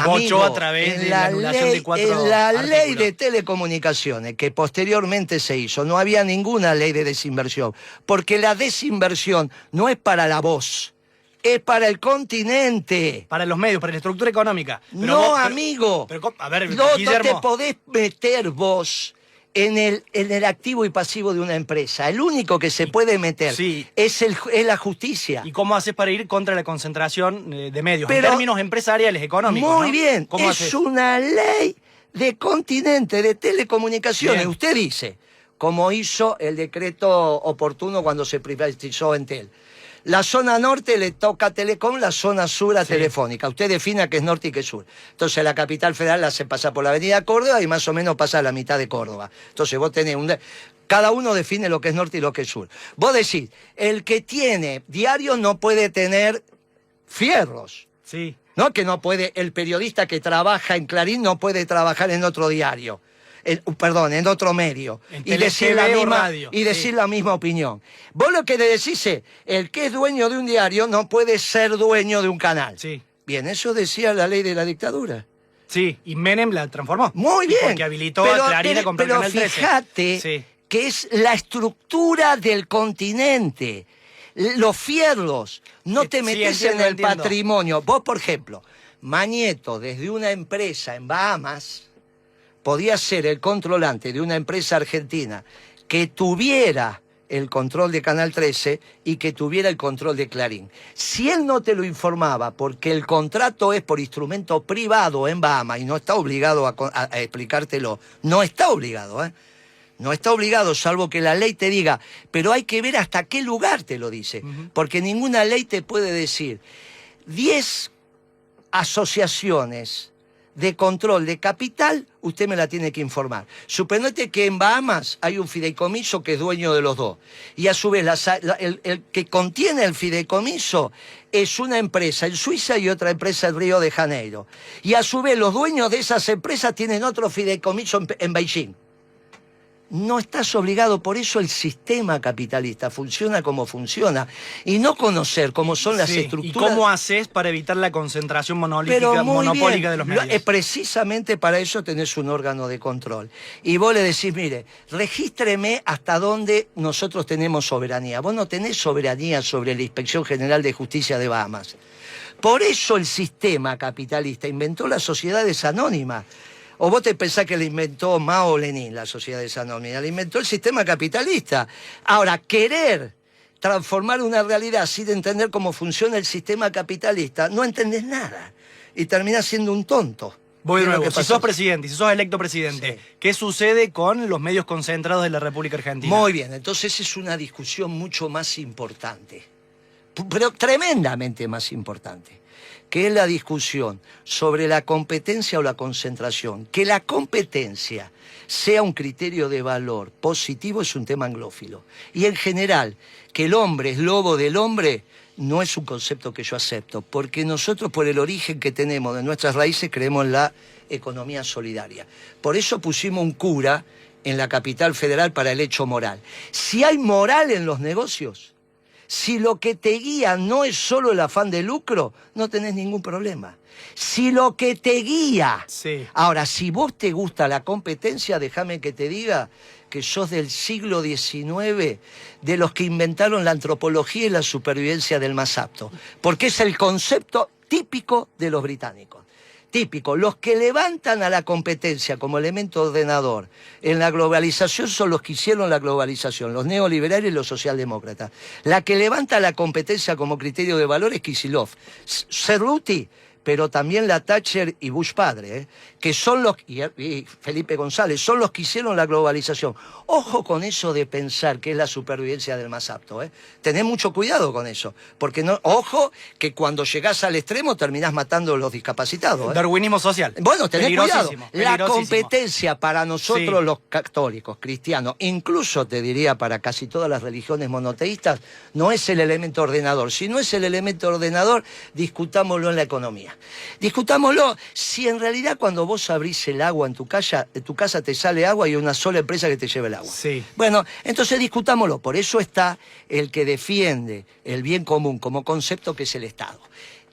bochó a través de la anulación de 4 En la artículos. ley de telecomunicaciones que posteriormente se hizo, no había ninguna ley de desinversión, porque la desinversión no es para la voz, es para el continente. Para los medios, para la estructura económica. Pero no, vos, amigo. A ver, no Guillermo. te podés meter vos en el activo y pasivo de una empresa. El único que se puede meter es la justicia. ¿Y cómo haces para ir contra la concentración de medios? Pero, en términos empresariales, económicos, muy ¿no? bien. ¿Cómo es haces? una ley de continente, de telecomunicaciones. Bien. Usted dice, como hizo el decreto oportuno cuando se privatizó Entel. La zona norte le toca a Telecom, la zona sur a Telefónica. Usted defina qué es norte y qué es sur. Entonces la capital federal la hace pasar por la avenida Córdoba y más o menos pasa a la mitad de Córdoba. Entonces vos tenés cada uno define lo que es norte y lo que es sur. Vos decís, el que tiene diario no puede tener fierros. Sí. ¿No? Que no puede, el periodista que trabaja en Clarín no puede trabajar en otro diario. En otro medio. Y decir la misma radio. Y decir la misma opinión. Vos lo que le decís es, el que es dueño de un diario no puede ser dueño de un canal. Sí. Bien, eso decía la ley de la dictadura. Sí, y Menem la transformó. Muy bien. Porque habilitó a Clarín a comprar pero Canal 13. fíjate que es la estructura del continente. Los fierros, no te metes en el patrimonio. Vos, por ejemplo, Mañeto, desde una empresa en Bahamas, podía ser el controlante de una empresa argentina que tuviera el control de Canal 13 y que tuviera el control de Clarín. Si él no te lo informaba, porque el contrato es por instrumento privado en Bahamas y no está obligado a explicártelo, no está obligado, ¿eh? No está obligado, salvo que la ley te diga, pero hay que ver hasta qué lugar te lo dice, porque ninguna ley te puede decir 10 asociaciones de control de capital, usted me la tiene que informar. Suponete que en Bahamas hay un fideicomiso que es dueño de los dos. Y a su vez, el que contiene el fideicomiso es una empresa en Suiza y otra empresa en Río de Janeiro. Y a su vez, los dueños de esas empresas tienen otro fideicomiso en Beijing. No estás obligado, por eso el sistema capitalista funciona como funciona. Y no conocer cómo son las estructuras. ¿Y cómo haces para evitar la concentración monopólica de los medios? Precisamente para eso tenés un órgano de control. Y vos le decís, mire, regístreme hasta dónde nosotros tenemos soberanía. Vos no tenés soberanía sobre la Inspección General de Justicia de Bahamas. Por eso el sistema capitalista inventó las sociedades anónimas. ¿O vos te pensás que le inventó Mao o Lenin la sociedades anónimas? Le inventó el sistema capitalista. Ahora, querer transformar una realidad sin entender cómo funciona el sistema capitalista, no entendés nada. Y terminás siendo un tonto. Voy de nuevo, si sos presidente, si sos electo presidente, ¿qué sucede con los medios concentrados de la República Argentina? Muy bien, entonces es una discusión mucho más importante, pero tremendamente más importante, que es la discusión sobre la competencia o la concentración. Que la competencia sea un criterio de valor positivo es un tema anglófilo. Y en general, que el hombre es lobo del hombre no es un concepto que yo acepto, porque nosotros, por el origen que tenemos de nuestras raíces, creemos en la economía solidaria. Por eso pusimos un cura en la capital federal para el hecho moral. Si hay moral en los negocios, Si lo que te guía no es solo el afán de lucro, no tenés ningún problema. Si lo que te guía... Sí. Ahora, si vos te gusta la competencia, déjame que te diga que sos del siglo XIX, de los que inventaron la antropología y la supervivencia del más apto. Porque es el concepto típico de los británicos. Típico, los que levantan a la competencia como elemento ordenador en la globalización son los que hicieron la globalización, los neoliberales y los socialdemócratas. La que levanta la competencia como criterio de valor es Kicillof. Cerruti, pero también la Thatcher y Bush padre, que son los, y Felipe González, son los que hicieron la globalización. Ojo con eso de pensar que es la supervivencia del más apto, Tenés mucho cuidado con eso, porque no, ojo que cuando llegás al extremo terminás matando a los discapacitados. Darwinismo social. Bueno, tenés cuidado. La Peligrosísimo. competencia para nosotros Sí. los católicos, cristianos, incluso te diría para casi todas las religiones monoteístas, no es el elemento ordenador. Si no es el elemento ordenador, discutámoslo en la economía. Discutámoslo si en realidad cuando vos abrís el agua en tu casa te sale agua y hay una sola empresa que te lleva el agua. Sí. Bueno, entonces discutámoslo. Por eso está el que defiende el bien común como concepto, que es el Estado.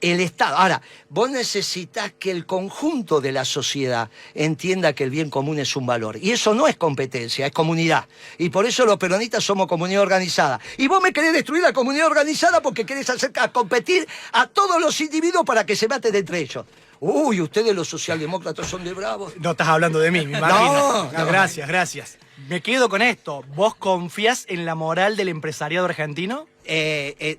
El Estado. Ahora, vos necesitas que el conjunto de la sociedad entienda que el bien común es un valor. Y eso no es competencia, es comunidad. Y por eso los peronistas somos comunidad organizada. Y vos me querés destruir la comunidad organizada porque querés hacer competir a todos los individuos para que se maten entre ellos. Uy, ustedes los socialdemócratas son de bravos. No estás hablando de mí, me imagino. No. Gracias, gracias. Me quedo con esto. ¿Vos confías en la moral del empresariado argentino?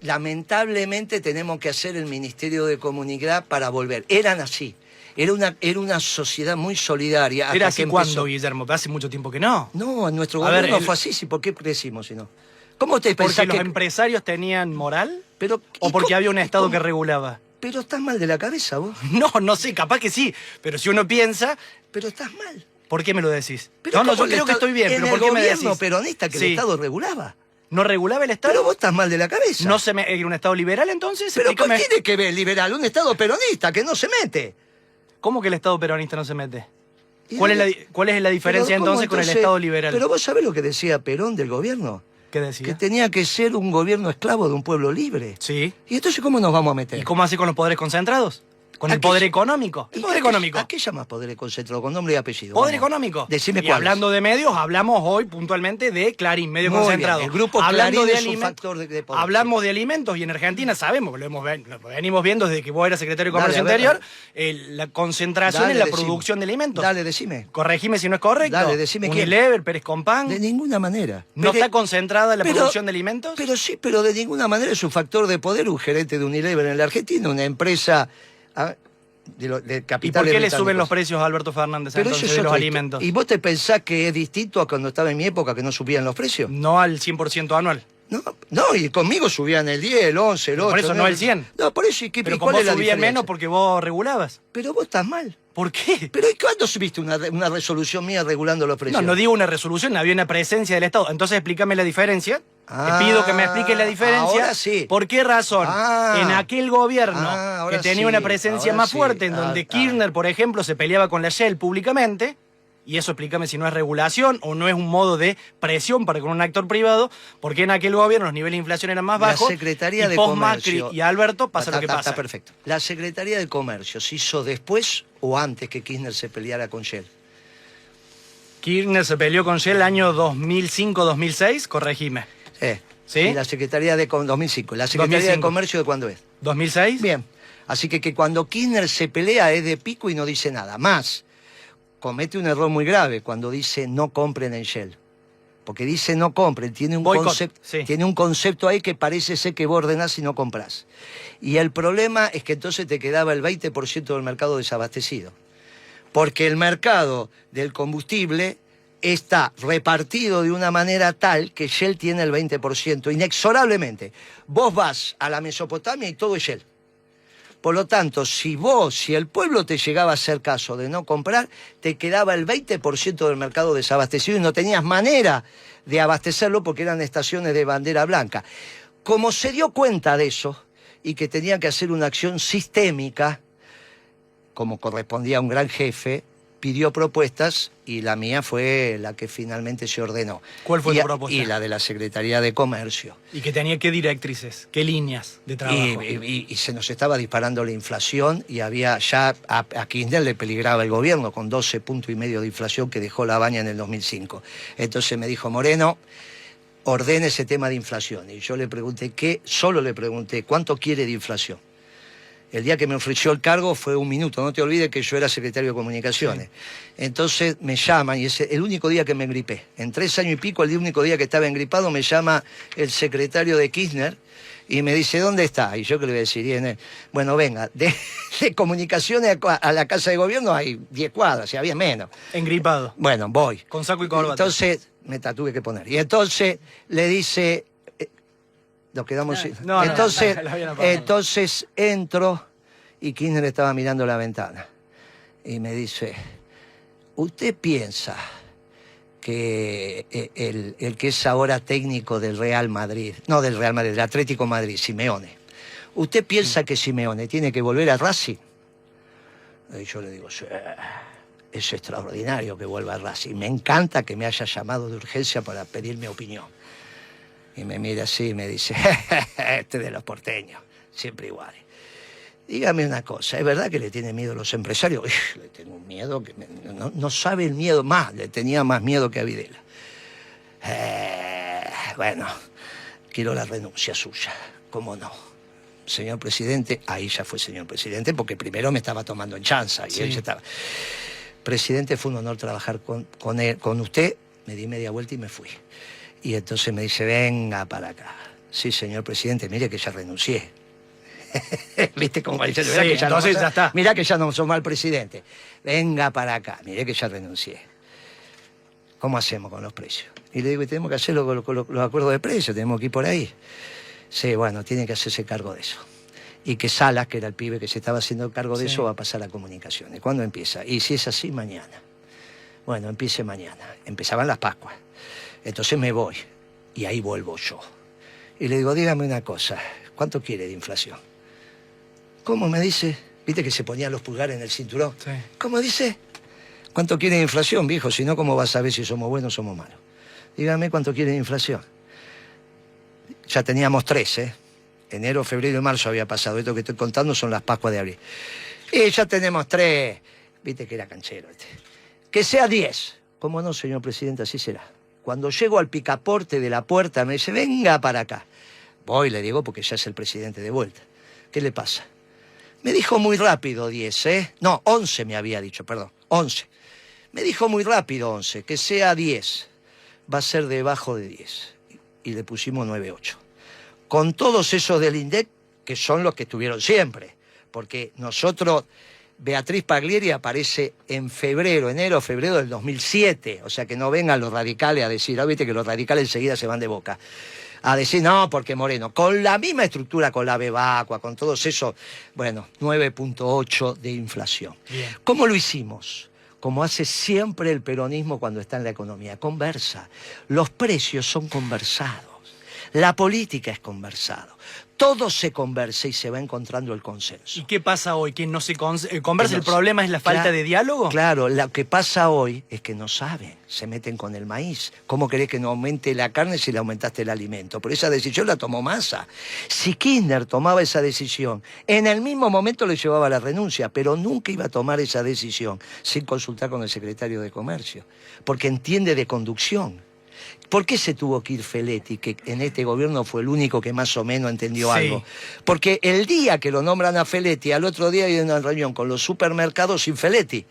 Lamentablemente tenemos que hacer el Ministerio de Comunidad para volver. Eran así. Era una sociedad muy solidaria. ¿Era así cuándo, Guillermo? Hace mucho tiempo que no. No, en nuestro A ver, gobierno fue así. ¿Por qué crecimos si no? ¿Cómo te ¿Porque pensás los que...? empresarios tenían moral? Pero, ¿O ¿y porque cómo- había un y Estado cómo? que regulaba? Pero estás mal de la cabeza vos. No sé, capaz que sí. Pero si uno piensa, Pero estás mal. ¿por qué me lo decís? Pero No, ¿cómo yo el creo que Estado- estoy bien, en pero ¿por qué el me gobierno decís? peronista que Sí. el Estado regulaba. ¿No regulaba el Estado? Pero vos estás mal de la cabeza. ¿No se me... ¿Era un Estado liberal entonces? Pero ¿qué Explícame. tiene que ver liberal? Un Estado peronista que no se mete. ¿Cómo que el Estado peronista no se mete? Y ¿Cuál es dónde- la diferencia Pero ¿cómo entonces con el Estado liberal? Pero vos sabés lo que decía Perón del gobierno. ¿Qué Que decía? tenía que ser un gobierno esclavo de un pueblo libre. Sí. ¿Y entonces cómo nos vamos a meter? ¿Y cómo así con los poderes concentrados? ¿Con el ¿A qué- poder económico? El poder económico. ¿A qué llamas poder concentrado? Con nombre y apellido. Poder Vamos. económico. Decime y cuál. hablando de medios, hablamos hoy puntualmente de Clarín, medio Muy concentrado. bien, el grupo hablando Clarín de es un alimentos, factor de poder, hablamos de alimentos y en Argentina sabemos, lo venimos viendo desde que vos eras secretario de Dale, Comercio a ver, Interior, la concentración Dale, en la decime. producción de alimentos. Dale, decime. Corregime si no es correcto. Dale, decime quién. Unilever, Pérez Compán. De ninguna manera. ¿No Pero- está concentrada la pero- producción de alimentos? Pero sí, pero de ninguna manera es un factor de poder un gerente de Unilever en la Argentina, una empresa de ¿Y capital. por qué le suben los precios a Alberto Fernández Pero entonces eso es de los otra alimentos? ¿Y vos te pensás que es distinto a cuando estaba en mi época que no subían los precios? No al 100% anual. No, y conmigo subían el 10, el 11, el 8. Por eso no el 100. No, por eso. ¿Y qué, Pero y con cuál vos es la subían diferencia? menos porque vos regulabas. Pero vos estás mal. ¿Por qué? Pero ¿y cuándo subiste una resolución mía regulando los precios? No digo una resolución, había una presencia del Estado. Entonces explícame la diferencia. Ah, Te pido que me expliques la diferencia. ahora sí. ¿Por qué razón? Ah. En aquel gobierno Ahora que tenía sí, una presencia ahora más sí. fuerte, en donde Kirchner, por ejemplo, se peleaba con la Shell públicamente, y eso explícame si no es regulación o no es un modo de presión para con un actor privado, porque en aquel gobierno los niveles de inflación eran más bajos. La Secretaría y de post-Macri Comercio. y Alberto pasa lo que Está pasa. perfecto. La Secretaría de Comercio se hizo después o antes que Kirchner se peleara con Shell. Kirchner se peleó con Shell el año 2005-2006, corregime. ¿Sí? Y la Secretaría de 2005. ¿La Secretaría 2005. de Comercio de cuándo es? ¿2006? Bien. Así que cuando Kirchner se pelea es de pico y no dice nada. Más, comete un error muy grave cuando dice no compren en Shell. Porque dice no compren, tiene un, Boicot, sí. tiene un concepto ahí que parece ser que vos ordenás y no comprás. Y el problema es que entonces te quedaba el 20% del mercado desabastecido. Porque el mercado del combustible está repartido de una manera tal que Shell tiene el 20%, inexorablemente. Vos vas a la Mesopotamia y todo es Shell. Por lo tanto, si el pueblo te llegaba a hacer caso de no comprar, te quedaba el 20% del mercado desabastecido y no tenías manera de abastecerlo porque eran estaciones de bandera blanca. Como se dio cuenta de eso y que tenía que hacer una acción sistémica, como correspondía a un gran jefe, pidió propuestas y la mía fue la que finalmente se ordenó. ¿Cuál fue tu propuesta? Y la de la Secretaría de Comercio. ¿Y que tenía qué directrices, qué líneas de trabajo? Y se nos estaba disparando la inflación y había ya a Kirchner le peligraba el gobierno con 12,5 puntos de inflación que dejó la baña en el 2005. Entonces me dijo, Moreno, ordene ese tema de inflación. Y yo le pregunté solo le pregunté, ¿cuánto quiere de inflación? El día que me ofreció el cargo fue 1 minuto, no te olvides que yo era secretario de Comunicaciones. Sí. Entonces me llaman, y es el único día que me engripé. En 3 años y pico, el único día que estaba engripado, me llama el secretario de Kirchner y me dice, ¿dónde está? Y yo que le voy a decir, bueno, venga, de Comunicaciones a la Casa de Gobierno hay 10 cuadras, si había menos. Engripado. Bueno, voy. Con saco y corbata. Entonces, me la tuve que poner. Y entonces le dice... Nos quedamos sin... Entonces entro y Kirchner estaba mirando la ventana y me dice, ¿usted piensa que el que es ahora técnico del Real Madrid, no del Real Madrid, del Atlético Madrid, Simeone, ¿usted piensa que Simeone tiene que volver a Racing? Y yo le digo, sí, es extraordinario que vuelva a Racing, me encanta que me haya llamado de urgencia para pedir mi opinión. Y me mira así y me dice, este de los porteños, siempre iguales. Dígame una cosa, ¿es verdad que le tiene miedo a los empresarios? Le tengo un miedo que no sabe el miedo más, le tenía más miedo que a Videla. Bueno, quiero la renuncia suya, ¿cómo no? Señor presidente, ahí ya fue señor presidente, porque primero me estaba tomando en chanza y sí. Él ya estaba. Presidente, fue un honor trabajar con usted, me di media vuelta y me fui. Y entonces me dice, venga para acá. Sí, señor presidente, mire que ya renuncié. ¿Viste cómo dice? Sí, que ya entonces ya está. Mirá que ya no soy mal presidente. Venga para acá, mire que ya renuncié. ¿Cómo hacemos con los precios? Y le digo, tenemos que hacerlo con los acuerdos de precios, tenemos que ir por ahí. Sí, bueno, tiene que hacerse cargo de eso. Y que Salas, que era el pibe que se estaba haciendo cargo de eso, va a pasar a Comunicaciones. ¿Cuándo empieza? Y si es así, mañana. Bueno, empiece mañana. Empezaban las Pascuas. Entonces me voy, y ahí vuelvo yo. Y le digo, dígame una cosa, ¿cuánto quiere de inflación? ¿Cómo me dice? ¿Viste que se ponían los pulgares en el cinturón? Sí. ¿Cómo dice? ¿Cuánto quiere de inflación, viejo? Si no, ¿cómo vas a saber si somos buenos o somos malos? Dígame cuánto quiere de inflación. Ya teníamos 3, ¿eh? Enero, febrero y marzo había pasado. Esto que estoy contando son las Pascuas de abril. Y ya tenemos 3. Viste que era canchero este. Que sea 10. ¿Cómo no, señor presidente? Así será. Cuando llego al picaporte de la puerta me dice, venga para acá. Voy, le digo, porque ya es el presidente de vuelta. ¿Qué le pasa? Me dijo muy rápido 10, ¿eh? No, 11 me había dicho, perdón, 11. Me dijo muy rápido 11, que sea 10. Va a ser debajo de 10. Y le pusimos 9,8. Con todos esos del INDEC, que son los que estuvieron siempre. Porque nosotros... Beatriz Paglieri aparece en enero, febrero del 2007. O sea, que no vengan los radicales a decir, viste que los radicales enseguida se van de boca. A decir, no, porque Moreno. Con la misma estructura, con la Bebacua, con todos esos, bueno, 9,8 de inflación. Bien. ¿Cómo lo hicimos? Como hace siempre el peronismo cuando está en la economía. Conversa. Los precios son conversados. La política es conversado. Todo se conversa y se va encontrando el consenso. ¿Y qué pasa hoy? ¿Que no se conversa? ¿El problema es la falta de diálogo? Claro, lo que pasa hoy es que no saben, se meten con el maíz. ¿Cómo querés que no aumente la carne si le aumentaste el alimento? Por esa decisión la tomó Massa. Si Kirchner tomaba esa decisión, en el mismo momento le llevaba la renuncia, pero nunca iba a tomar esa decisión sin consultar con el secretario de Comercio, porque entiende de conducción. ¿Por qué se tuvo que ir Feletti, que en este gobierno fue el único que más o menos entendió algo? Porque el día que lo nombran a Feletti, al otro día hay una reunión con los supermercados sin Feletti.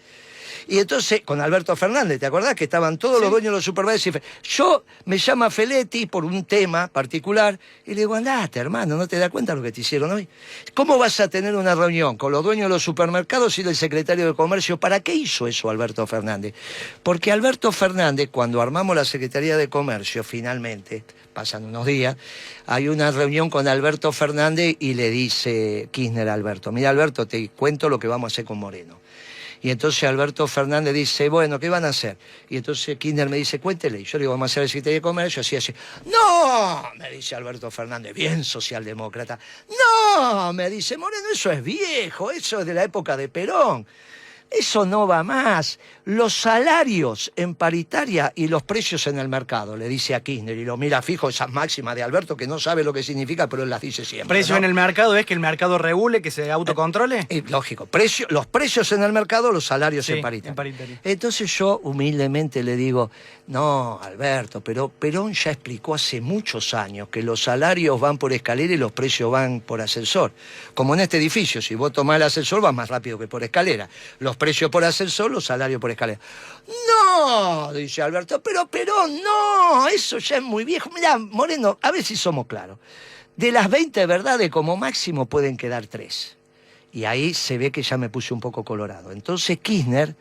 Y entonces, con Alberto Fernández, ¿te acordás? Que estaban todos los dueños de los supermercados. Yo me llama Feletti por un tema particular y le digo, andate, hermano, ¿no te das cuenta de lo que te hicieron hoy? ¿Cómo vas a tener una reunión con los dueños de los supermercados y el secretario de Comercio? ¿Para qué hizo eso Alberto Fernández? Porque Alberto Fernández, cuando armamos la Secretaría de Comercio, finalmente, pasan unos días, hay una reunión con Alberto Fernández y le dice Kirchner a Alberto, mira Alberto, te cuento lo que vamos a hacer con Moreno. Y entonces Alberto Fernández dice, bueno, ¿qué van a hacer? Y entonces Kirchner me dice, cuéntele. Y yo le digo, vamos a hacer el Secretaría de Comercio, así. ¡No! Me dice Alberto Fernández, bien socialdemócrata. ¡No! Me dice, Moreno, eso es viejo, eso es de la época de Perón. Eso no va más. Los salarios en paritaria y los precios en el mercado, le dice a Kirchner, y lo mira fijo esas máximas de Alberto, que no sabe lo que significa, pero él las dice siempre. ¿Precio ¿no? en el mercado es que el mercado regule, que se autocontrole? Lógico. Los precios en el mercado, los salarios en paritaria. Entonces yo humildemente le digo, no, Alberto, pero Perón ya explicó hace muchos años que los salarios van por escalera y los precios van por ascensor. Como en este edificio, si vos tomás el ascensor vas más rápido que por escalera. Los precios por ascensor, los salarios por escalera. No, dice Alberto, pero Perón, no, eso ya es muy viejo. Mirá, Moreno, a ver si somos claros. De las 20 verdades, como máximo pueden quedar 3. Y ahí se ve que ya me puse un poco colorado. Entonces Kirchner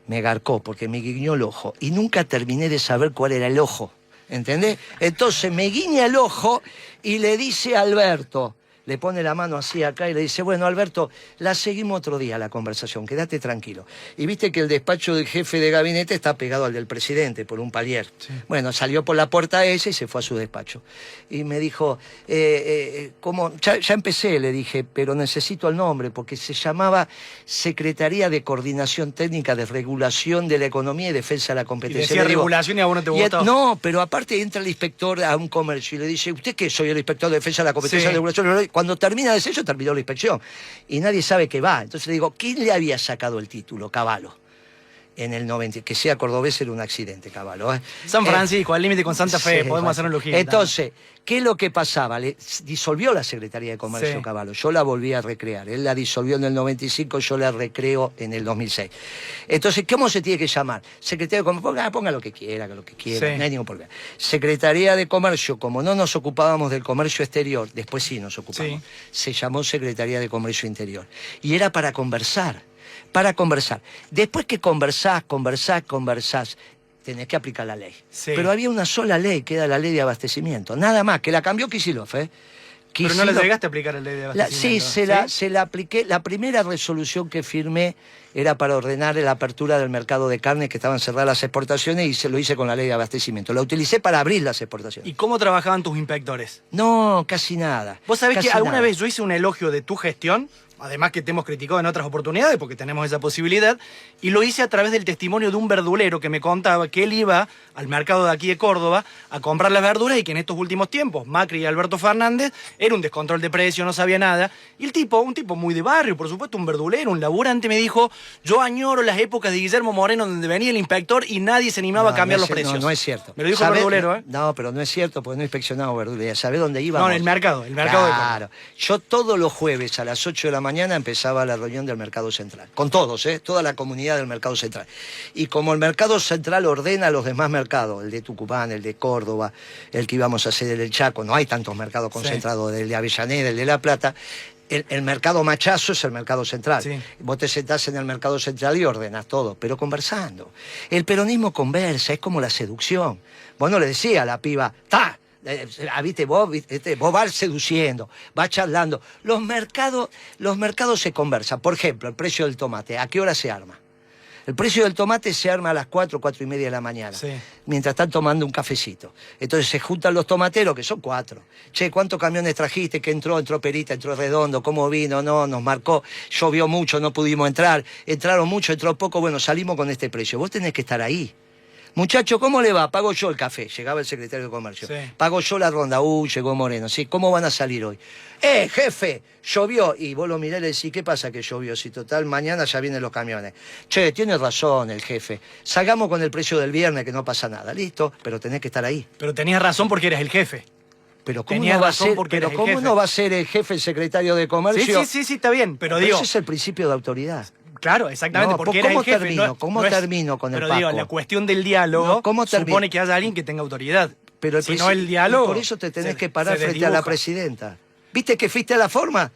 me garcó porque me guiñó el ojo y nunca terminé de saber cuál era el ojo, ¿entendés? Entonces me guiña el ojo y le dice a Alberto, le pone la mano así acá y le dice, bueno, Alberto, la seguimos otro día la conversación, quédate tranquilo. Y viste que el despacho del jefe de gabinete está pegado al del presidente por un palier. Sí. Bueno, salió por la puerta esa y se fue a su despacho. Y me dijo, ¿cómo? Ya empecé, le dije, pero necesito el nombre, porque se llamaba Secretaría de Coordinación Técnica de Regulación de la Economía y Defensa de la Competencia. Y decía regulación y a vos no te gustó. No, pero aparte entra el inspector a un comercio y le dice, ¿usted qué? Soy el inspector de Defensa de la Competencia y Regulación. Cuando termina de sello, terminó la inspección. Y nadie sabe qué va. Entonces le digo, ¿quién le había sacado el título? Cavallo. En el 90, que sea cordobés era un accidente, Cavallo. San Francisco, al límite con Santa Fe, podemos hacer un logística. Entonces, ¿qué es lo que pasaba? Le disolvió la Secretaría de Comercio Cavallo. Yo la volví a recrear. Él la disolvió en el 95, yo la recreo en el 2006. Entonces, ¿cómo se tiene que llamar? Secretaría de Comercio, ponga lo que quiera, no hay ningún problema. Secretaría de Comercio, como no nos ocupábamos del comercio exterior, después sí nos ocupamos, se llamó Secretaría de Comercio Interior. Y era para conversar. Después que conversás, tenés que aplicar la ley. Sí. Pero había una sola ley, que era la ley de abastecimiento. Nada más, que la cambió Kicillof, ¿eh? Pero no le llegaste a aplicar la ley de abastecimiento. Se la apliqué. La primera resolución que firmé era para ordenar la apertura del mercado de carne, que estaban cerradas las exportaciones, y se lo hice con la ley de abastecimiento. La utilicé para abrir las exportaciones. ¿Y cómo trabajaban tus inspectores? No, casi nada. ¿Vos sabés que alguna vez yo hice un elogio de tu gestión? Además que te hemos criticado en otras oportunidades porque tenemos esa posibilidad, y lo hice a través del testimonio de un verdulero que me contaba que él iba al mercado de aquí de Córdoba a comprar las verduras y que en estos últimos tiempos Macri y Alberto Fernández era un descontrol de precio, no sabía nada, y el tipo, un tipo muy de barrio, por supuesto, un verdulero, un laburante, me dijo, yo añoro las épocas de Guillermo Moreno donde venía el inspector y nadie se animaba a cambiar los precios. No es cierto. Me lo dijo el verdulero, ¿eh? No, pero no es cierto porque no he inspeccionado verdulería. ¿Sabés dónde íbamos? No, en el mercado de Córdoba. Claro. Yo todos los jueves a las 8 de la mañana empezaba la reunión del Mercado Central, con todos, toda la comunidad del Mercado Central. Y como el Mercado Central ordena a los demás mercados, el de Tucumán, el de Córdoba, el que íbamos a hacer el Chaco, no hay tantos mercados concentrados, el de Avellaneda, el de La Plata, el mercado machazo es el Mercado Central. Sí. Vos te sentás en el Mercado Central y ordenás todo, pero conversando. El peronismo conversa, es como la seducción. Vos no le decías a la piba, ¡ta! ¿Viste? Vos vas seduciendo, vas charlando. Los mercados se conversan. Por ejemplo, el precio del tomate, ¿a qué hora se arma? El precio del tomate se arma a las 4 y media de la mañana, mientras están tomando un cafecito. Entonces se juntan los tomateros, que son 4. Che, ¿cuántos camiones trajiste? ¿Qué entró? ¿Entró Perita? ¿Entró Redondo? ¿Cómo vino? No, nos marcó. Llovió mucho, no pudimos entrar. Entraron mucho, entró poco. Bueno, salimos con este precio. Vos tenés que estar ahí. Muchacho, ¿cómo le va? Pago yo el café. Llegaba el secretario de Comercio. Pago yo la ronda. Llegó Moreno. Sí, ¿cómo van a salir hoy? Jefe, llovió. Y vos lo mirás y le decís, ¿qué pasa que llovió? Si total, mañana ya vienen los camiones. Che, tiene razón el jefe. Salgamos con el precio del viernes, que no pasa nada. Listo, pero tenés que estar ahí. Pero tenías razón porque eres el jefe. Pero ¿cómo no va a ser el jefe el secretario de Comercio? Sí, está bien, pero digo... Ese es el principio de autoridad. Claro, exactamente, porque ¿cómo eres el jefe. ¿Cómo termino con el Paco? Pero digo, la cuestión del diálogo supone que haya alguien que tenga autoridad. Pero si no el diálogo... Por eso te tenés que parar frente a la presidenta. ¿Viste que fuiste a la forma?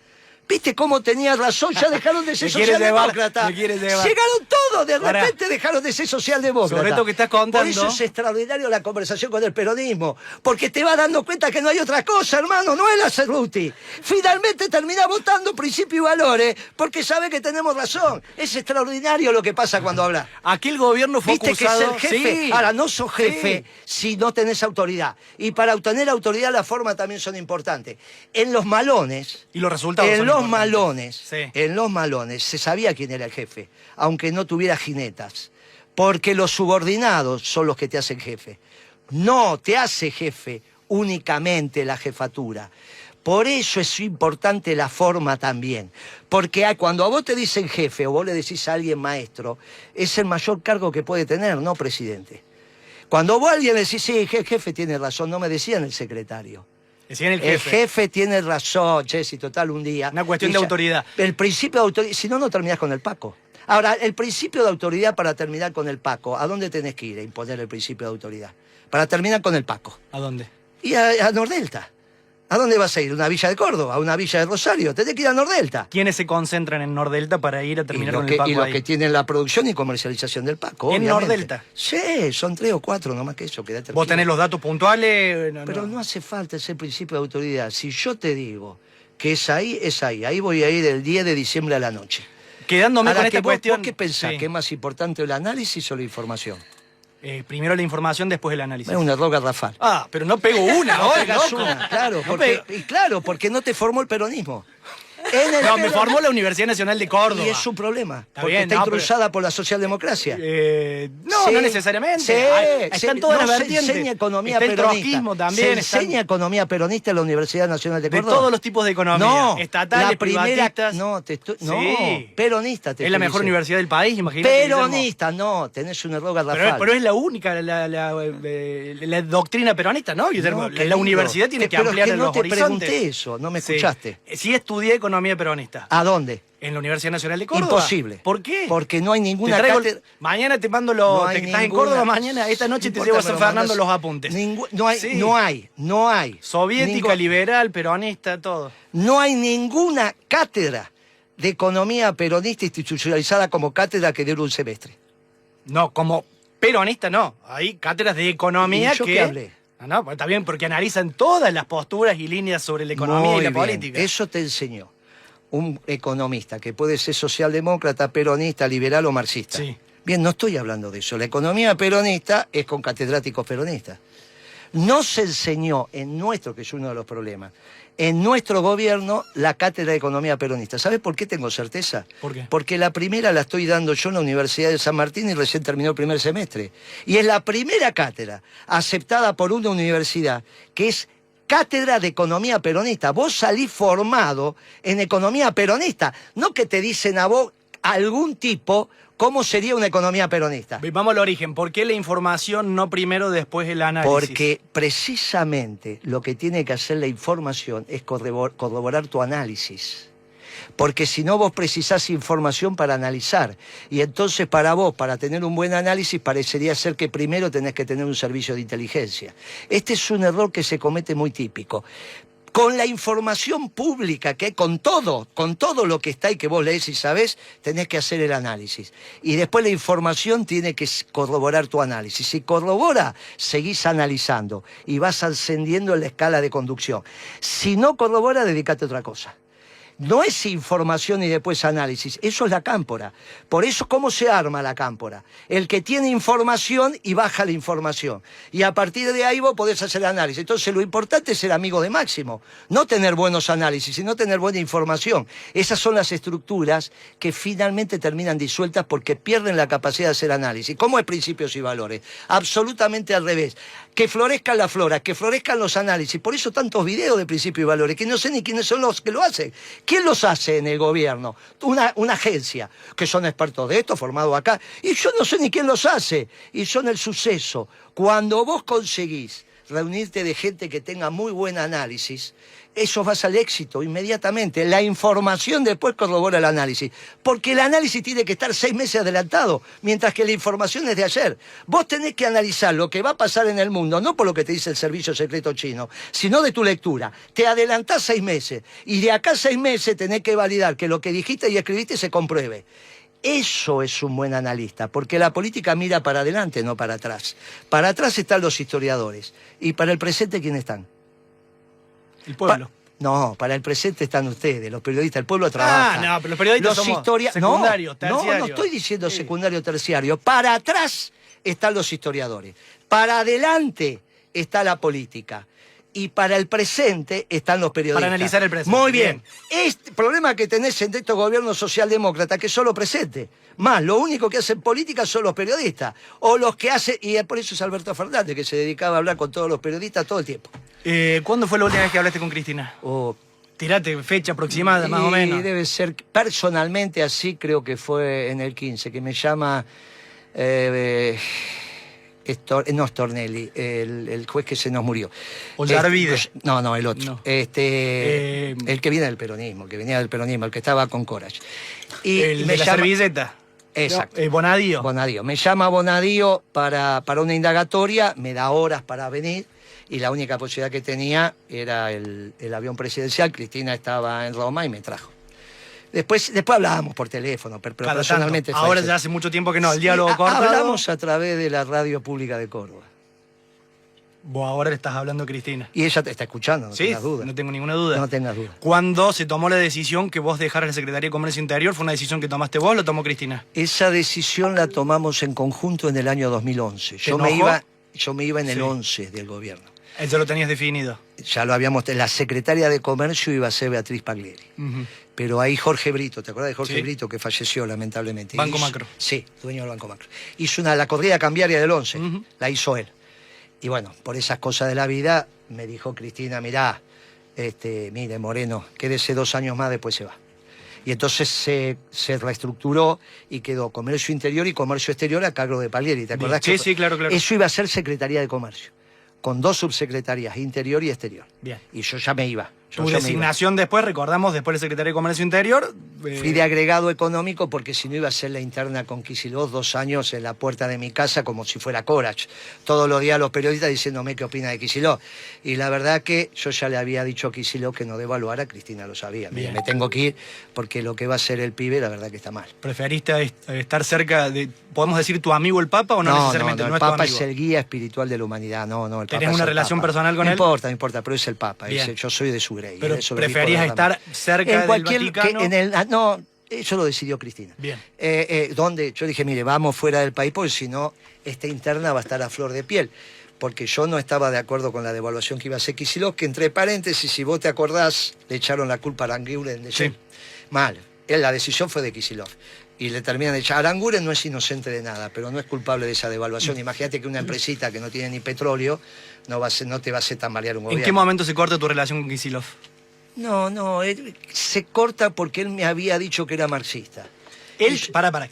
¿Viste cómo tenías razón? Ya dejaron de ser socialdemócratas. Llegaron todos, de repente dejaron de ser socialdemócratas. Sobre esto que estás contando. Por eso es extraordinario la conversación con el peronismo. Porque te vas dando cuenta que no hay otra cosa, hermano, no es la Cerruti. Finalmente terminás votando principios y valores porque sabe que tenemos razón. Es extraordinario lo que pasa cuando hablas. Aquel gobierno fue acusado... ¿Viste que ser jefe? Ahora, no sos jefe si no tenés autoridad. Y para obtener autoridad las formas también son importantes. En los malones... Y los resultados son en los malones se sabía quién era el jefe, aunque no tuviera jinetas, porque los subordinados son los que te hacen jefe. No te hace jefe únicamente la jefatura. Por eso es importante la forma también, porque cuando a vos te dicen jefe o vos le decís a alguien maestro, es el mayor cargo que puede tener, no presidente. Cuando vos a alguien le decís, sí, jefe tiene razón, no me decían el secretario. Decían el jefe. El jefe tiene razón, che, si total un día... Una cuestión de autoridad. El principio de autoridad, si no, no terminás con el Paco. Ahora, el principio de autoridad para terminar con el Paco, ¿a dónde tenés que ir a imponer el principio de autoridad? Para terminar con el Paco. ¿A dónde? Y a Nordelta. ¿A dónde vas a ir? ¿A una villa de Córdoba? ¿A una villa de Rosario? Tenés que ir a Nordelta. ¿Quiénes se concentran en Nordelta para ir a terminar con el Paco? Y los que tienen la producción y comercialización del Paco, ¿En obviamente. Nordelta? Sí, son 3 o 4, no más que eso. ¿Vos tenés los datos puntuales? Pero no hace falta ese principio de autoridad. Si yo te digo que es ahí, es ahí. Ahí voy a ir el 10 de diciembre a la noche. Quedándome con esta cuestión... ¿Vos qué pensás? Sí. ¿Que es más importante el análisis o la información? Primero la información, después el análisis. Es un error garrafal. Ah, pero no pego una, no pegas una, claro, porque no te formó el peronismo. No, me formó la Universidad Nacional de Córdoba. Y es su problema, porque está cruzada por la socialdemocracia. No, no necesariamente. Sí, están todas las vertientes. Se enseña economía peronista. También. Se enseña economía peronista en la Universidad Nacional de Córdoba. De todos los tipos de economía. No, estatales, privatistas. No, peronista. Es la mejor universidad del país, imagínate. Peronista, no, tenés un error garrafal. Pero es la única, la doctrina peronista, ¿no, Guillermo? La universidad tiene que ampliar los horizontes. Pero no te pregunté eso, no me escuchaste. Sí estudié economía peronista. ¿A dónde? En la Universidad Nacional de Córdoba. Imposible. ¿Por qué? Porque no hay ninguna cátedra... Mañana te mando los... estás en Córdoba mañana, esta noche te llevo a San Fernando los apuntes. No hay. Soviética, liberal, peronista, todo. No hay ninguna cátedra de economía peronista institucionalizada como cátedra que dure un semestre. No, como peronista no. Hay cátedras de economía ¿Y yo qué hablé? No, pues está bien, porque analizan todas las posturas y líneas sobre la economía y la política. Eso te enseñó un economista que puede ser socialdemócrata, peronista, liberal o marxista. Sí. Bien, no estoy hablando de eso. La economía peronista es con catedráticos peronistas. No se enseñó en nuestro, que es uno de los problemas, en nuestro gobierno la cátedra de economía peronista. ¿Sabes por qué tengo certeza? ¿Por qué? Porque la primera la estoy dando yo en la Universidad de San Martín y recién terminó el primer semestre. Y es la primera cátedra aceptada por una universidad que es cátedra de economía peronista. Vos salís formado en economía peronista, no que te dicen a vos algún tipo cómo sería una economía peronista. Vamos al origen. ¿Por qué la información no primero, después el análisis? Porque precisamente lo que tiene que hacer la información es corroborar tu análisis. Porque si no, vos precisás información para analizar. Y entonces para vos, para tener un buen análisis, parecería ser que primero tenés que tener un servicio de inteligencia. Este es un error que se comete muy típico. Con la información pública, que con todo lo que está y que vos lees y sabés, tenés que hacer el análisis. Y después la información tiene que corroborar tu análisis. Si corrobora, seguís analizando y vas ascendiendo en la escala de conducción. Si no corrobora, dedícate a otra cosa. No es información y después análisis, eso es la cámpora. Por eso, ¿cómo se arma la cámpora? El que tiene información y baja la información. Y a partir de ahí vos podés hacer análisis. Entonces lo importante es ser amigo de Máximo. No tener buenos análisis, sino tener buena información. Esas son las estructuras que finalmente terminan disueltas porque pierden la capacidad de hacer análisis. ¿Cómo es principios y valores? Absolutamente al revés. Que florezcan las floras, que florezcan los análisis. Por eso tantos videos de principios y valores, que no sé ni quiénes son los que lo hacen. ¿Quién los hace en el gobierno? Una agencia, que son expertos de esto, formados acá. Y yo no sé ni quién los hace. Y son el suceso. Cuando vos conseguís reunirte de gente que tenga muy buen análisis, eso vas al éxito inmediatamente. La información después corrobora el análisis. Porque el análisis tiene que estar 6 meses adelantado, mientras que la información es de ayer. Vos tenés que analizar lo que va a pasar en el mundo, no por lo que te dice el servicio secreto chino, sino de tu lectura. Te adelantás 6 meses. Y de acá a 6 meses tenés que validar que lo que dijiste y escribiste se compruebe. Eso es un buen analista, porque la política mira para adelante, no para atrás. Para atrás están los historiadores. ¿Y para el presente quién están? El pueblo. No, para el presente están ustedes, los periodistas. El pueblo trabaja. No, pero los periodistas somos secundario, terciario. No estoy diciendo secundario, terciario. Para atrás están los historiadores. Para adelante está la política. y para el presente están los periodistas. Para analizar el presente. Muy bien. Este problema que tenés en estos gobiernos socialdemócratas, que es solo presente. Más, lo único que hacen política son los periodistas. O los que hacen, y por eso es Alberto Fernández, que se dedicaba a hablar con todos los periodistas todo el tiempo. ¿Cuándo fue la última vez que hablaste con Cristina? Tirate fecha aproximada, más o menos. Debe ser, personalmente así, creo que fue en el 15, que me llama... no Stornelli, el juez que se nos murió. Ollarvide. No, el otro. No. El que viene del peronismo, el que estaba con Corach. Y el de la servilleta. Exacto. No, Bonadío. Bonadío. Me llama Bonadío para una indagatoria, me da horas para venir, y la única posibilidad que tenía era el avión presidencial. Cristina estaba en Roma y me trajo. Después hablábamos por teléfono, pero personalmente... Ahora ya hace mucho tiempo que no, el diálogo cortado. Hablamos a través de la radio pública de Córdoba. Vos ahora le estás hablando a Cristina. Y ella te está escuchando, no tengas duda. No tengo ninguna duda. No tengas duda. ¿Cuándo se tomó la decisión que vos dejaras la Secretaría de Comercio Interior? ¿Fue una decisión que tomaste vos o la tomó Cristina? Esa decisión la tomamos en conjunto en el año 2011. Yo me iba en el 11 del gobierno. Eso lo tenías definido. Ya lo habíamos... La secretaria de Comercio iba a ser Beatriz Paglieri. Pero ahí Jorge Brito, ¿te acuerdas de Jorge Brito? Que falleció lamentablemente. Banco Macro. Sí, dueño del Banco Macro. Hizo la corrida cambiaria del 11, la hizo él. Y bueno, por esas cosas de la vida, me dijo Cristina, mirá, mire Moreno, quédese 2 años más, después se va. Y entonces se reestructuró y quedó Comercio Interior y Comercio Exterior a cargo de Paglieri, ¿te acordás? Sí, claro. Eso iba a ser Secretaría de Comercio, con 2 subsecretarías, Interior y Exterior. Bien. Y yo ya me iba. Tu designación después, recordamos, después del Secretario de Comercio Interior... Fui de agregado económico porque si no iba a ser la interna con Kicillof 2 años en la puerta de mi casa como si fuera Corach. Todos los días los periodistas diciéndome qué opina de Kicillof. Y la verdad que yo ya le había dicho a Kicillof que no devaluara, Cristina lo sabía. Me tengo que ir porque lo que va a hacer el pibe la verdad que está mal. ¿Preferiste estar cerca de, podemos decir, tu amigo el Papa o no necesariamente? No, el Papa es el guía espiritual de la humanidad. No, ¿Tenés una relación personal con él? No importa, pero es el Papa. Yo soy de su grey. Pero preferías estar cerca del Vaticano... No, eso lo decidió Cristina. Bien. Donde yo dije, mire, vamos fuera del país porque si no, esta interna va a estar a flor de piel. Porque yo no estaba de acuerdo con la devaluación que iba a hacer Kicillof, que entre paréntesis, si vos te acordás, le echaron la culpa a Aranguren. Mal. La decisión fue de Kicillof. Y le terminan de echar. Aranguren no es inocente de nada, pero no es culpable de esa devaluación. Imagínate que una empresita que no tiene ni petróleo no te va a hacer tambalear un gobierno. ¿En qué momento se corta tu relación con Kicillof? No, se corta porque él me había dicho que era marxista.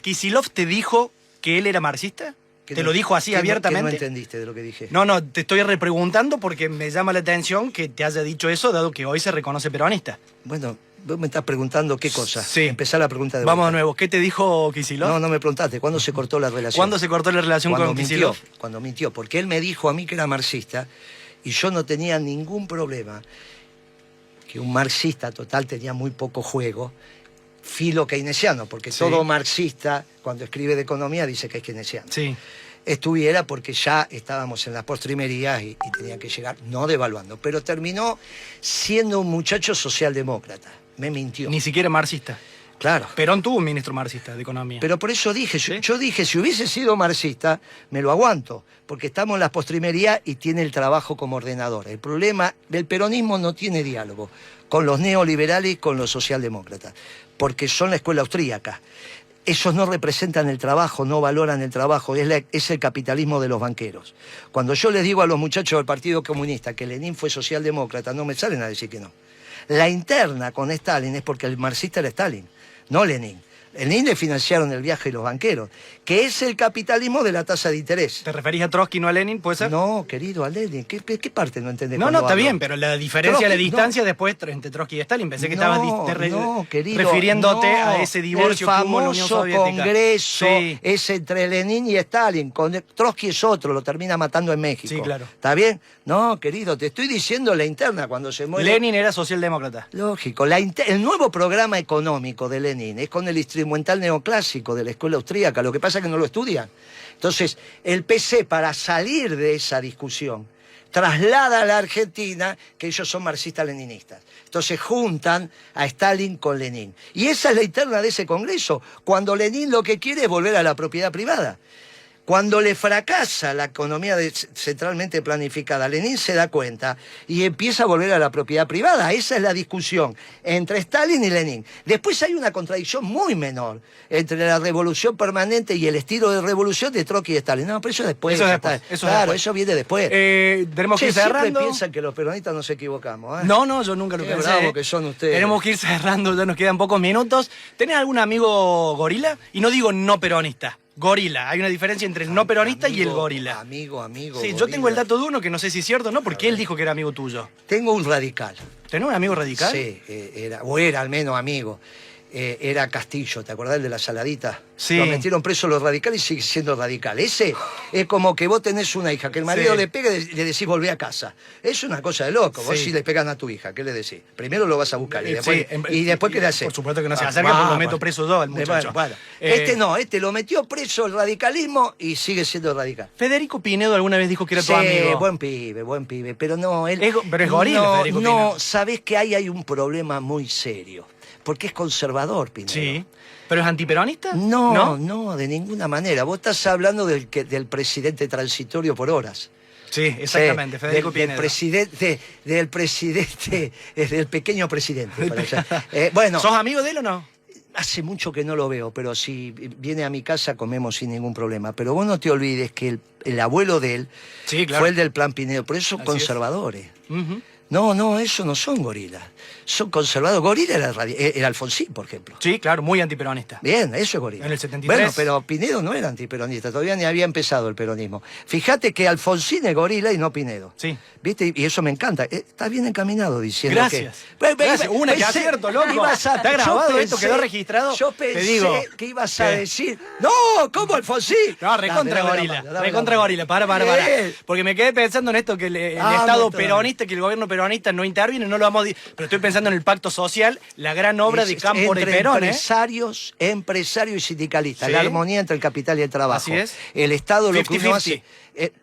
¿Kicillof te dijo que él era marxista? ¿Te lo dijo así abiertamente? No entendiste de lo que dije. No, te estoy repreguntando porque me llama la atención que te haya dicho eso, dado que hoy se reconoce peronista. Bueno, vos me estás preguntando qué cosa. Sí. Empezá la pregunta de Vamos de nuevo, ¿qué te dijo Kicillof? No me preguntaste, ¿cuándo se cortó la relación? ¿Cuándo se cortó la relación con Kicillof? Cuando mintió, porque él me dijo a mí que era marxista y yo no tenía ningún problema. Que un marxista total tenía muy poco juego, filo keynesiano, porque todo marxista, cuando escribe de economía, dice que es keynesiano. Sí. Estuviera porque ya estábamos en las postrimerías y tenía que llegar, no devaluando, pero terminó siendo un muchacho socialdemócrata. Me mintió. Ni siquiera marxista. Claro. Perón tuvo un ministro marxista de Economía. Pero por eso dije, yo dije, si hubiese sido marxista, me lo aguanto, porque estamos en las postrimerías y tiene el trabajo como ordenador. El problema del peronismo no tiene diálogo con los neoliberales y con los socialdemócratas, porque son la escuela austríaca. Ellos no representan el trabajo, no valoran el trabajo, es el capitalismo de los banqueros. Cuando yo les digo a los muchachos del Partido Comunista que Lenin fue socialdemócrata, no me salen a decir que no. La interna con Stalin es porque el marxista era Stalin, no Lenin. Lenin le financiaron el viaje de los banqueros, que es el capitalismo de la tasa de interés. ¿Te referís a Trotsky, no a Lenin, puede ser? No, querido, a Lenin. ¿Qué parte no entendés? No, está bien, pero la diferencia, la distancia después entre Trotsky y Stalin, pensé que estabas refiriéndote a ese divorcio que hubo en la Unión Soviética. El famoso congreso es entre Lenin y Stalin. Trotsky es otro, lo termina matando en México. Sí, claro. ¿Está bien? No, querido, te estoy diciendo la interna cuando se muere. Lenin era socialdemócrata. Lógico. El nuevo programa económico de Lenin es con el instrumental neoclásico de la escuela austríaca. Lo que pasa es que no lo estudian. Entonces, el PC, para salir de esa discusión, traslada a la Argentina que ellos son marxistas-leninistas. Entonces juntan a Stalin con Lenin. Y esa es la interna de ese congreso, cuando Lenin lo que quiere es volver a la propiedad privada. Cuando le fracasa la economía centralmente planificada, Lenin se da cuenta y empieza a volver a la propiedad privada. Esa es la discusión entre Stalin y Lenin. Después hay una contradicción muy menor entre la revolución permanente y el estilo de revolución de Trotsky y Stalin. No, pero eso después. Eso después. Claro, eso viene después. Tenemos que ir cerrando. Siempre piensan que los peronistas nos equivocamos. No, yo nunca lo Qué pensé. bravo que son ustedes. Tenemos que ir cerrando, ya nos quedan pocos minutos. ¿Tenés algún amigo gorila? Y no digo no peronista. Gorila, hay una diferencia entre el no peronista y el gorila. Amigo. Sí, gorila. yo tengo el dato de uno que no sé si es cierto o no, porque él dijo que era amigo tuyo. Tengo un radical. ¿Tenés un amigo radical? Sí, era al menos amigo. Era Castillo, ¿te acordás de la saladita? Sí. Lo metieron preso los radicales y sigue siendo radical. Ese es como que vos tenés una hija, que el marido le pega y le decís volvé a casa. Es una cosa de loco. Vos si le pegan a tu hija, ¿qué le decís? Primero lo vas a buscar y después ¿qué le haces? Por supuesto que no se acerca porque lo meto preso yo, el muchacho. Bueno. Este lo metió preso el radicalismo y sigue siendo radical. Federico Pinedo alguna vez dijo que era tu amigo. buen pibe, pero no, él... Pero es gorila, Federico Pinedo. No, sabés que hay un problema muy serio. Porque es conservador, Pinedo. Sí. ¿Pero es antiperonista? No, de ninguna manera. Vos estás hablando del presidente transitorio por horas. Sí, exactamente, Federico Pinedo. Del pequeño presidente. Bueno, ¿sos amigo de él o no? Hace mucho que no lo veo, pero si viene a mi casa comemos sin ningún problema. Pero vos no te olvides que el abuelo de él fue el del Plan Pinedo. Por eso son conservadores. No, eso no son gorilas. Son conservadores. Gorila era Alfonsín, por ejemplo. Sí, claro, muy antiperonista. Bien, eso es gorila. En el 73. Bueno, pero Pinedo no era antiperonista, todavía ni había empezado el peronismo. Fíjate que Alfonsín es gorila y no Pinedo. Sí. ¿Viste? Y eso me encanta. Está bien encaminado diciendo Gracias. que... Gracias. Una que acierto, loco. Está grabado esto, quedó registrado. Yo pensé que ibas a decir... ¡No! ¿Cómo Alfonsín? No, recontra gorila. Recontra gorila. Para. Porque me quedé pensando en esto, que el Estado peronista, que el gobierno peronista no interviene, no lo vamos a decir. Pero estoy pensando en el pacto social, la gran obra de Campo de Perón. Empresarios y sindicalistas. ¿Sí? La armonía entre el capital y el trabajo. Así es. El Estado lo que uno 50-50. hace...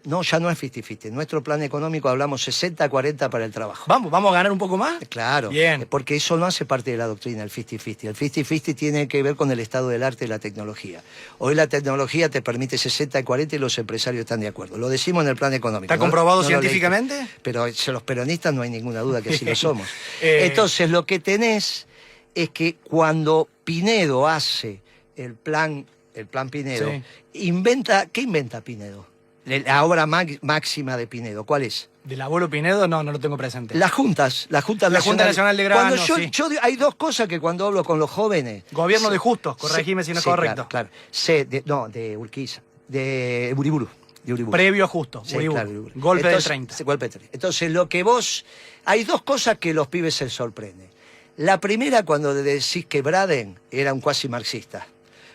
no, ya no es 50-50. En nuestro plan económico hablamos 60-40 para el trabajo. ¿Vamos a ganar un poco más? Claro. Bien. Porque eso no hace parte de la doctrina, el 50-50. El 50-50 tiene que ver con el estado del arte y la tecnología. Hoy la tecnología te permite 60-40 y los empresarios están de acuerdo. Lo decimos en el plan económico. ¿Está comprobado científicamente? Pero los peronistas no hay ninguna duda que sí lo somos. Entonces, lo que tenés es que cuando Pinedo hace el plan Pinedo, ¿qué inventa Pinedo? La obra máxima de Pinedo, ¿cuál es? ¿Del abuelo Pinedo? No lo tengo presente. La Junta Nacional de Grano. Hay dos cosas que cuando hablo con los jóvenes... Gobierno de Justos, corregime si no es correcto. Claro. De Urquiza, de Uriburu. Previo a Justo, Uriburu. Golpe del 30. Golpe del 30. Entonces, hay dos cosas que los pibes se sorprenden. La primera, cuando decís que Braden era un cuasi marxista.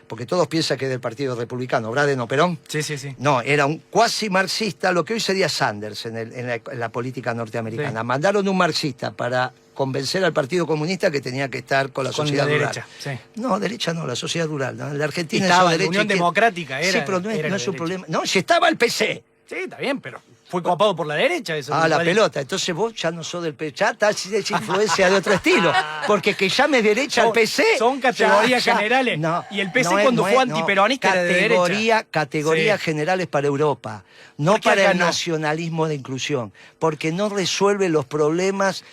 Porque todos piensan que es del Partido Republicano, Braden o Perón. Sí. No, era un cuasi marxista, lo que hoy sería Sanders en la política norteamericana. Sí. Mandaron un marxista para convencer al Partido Comunista que tenía que estar con la sociedad rural. Derecha, sí. No, derecha no, la sociedad rural. ¿No? La Argentina estaba es la Unión Democrática, era. Sí, pero no es un problema. No, si estaba el PC. Sí, está bien, pero fue copado por la derecha. Eso la pelota. Entonces vos ya no sos del PC. Ya estás influencia de otro estilo. Porque que llame derecha al PC... Son categorías generales. Y el PC cuando fue antiperonista era de derecha. Categorías generales para Europa. No para el nacionalismo de inclusión. Porque no resuelve los problemas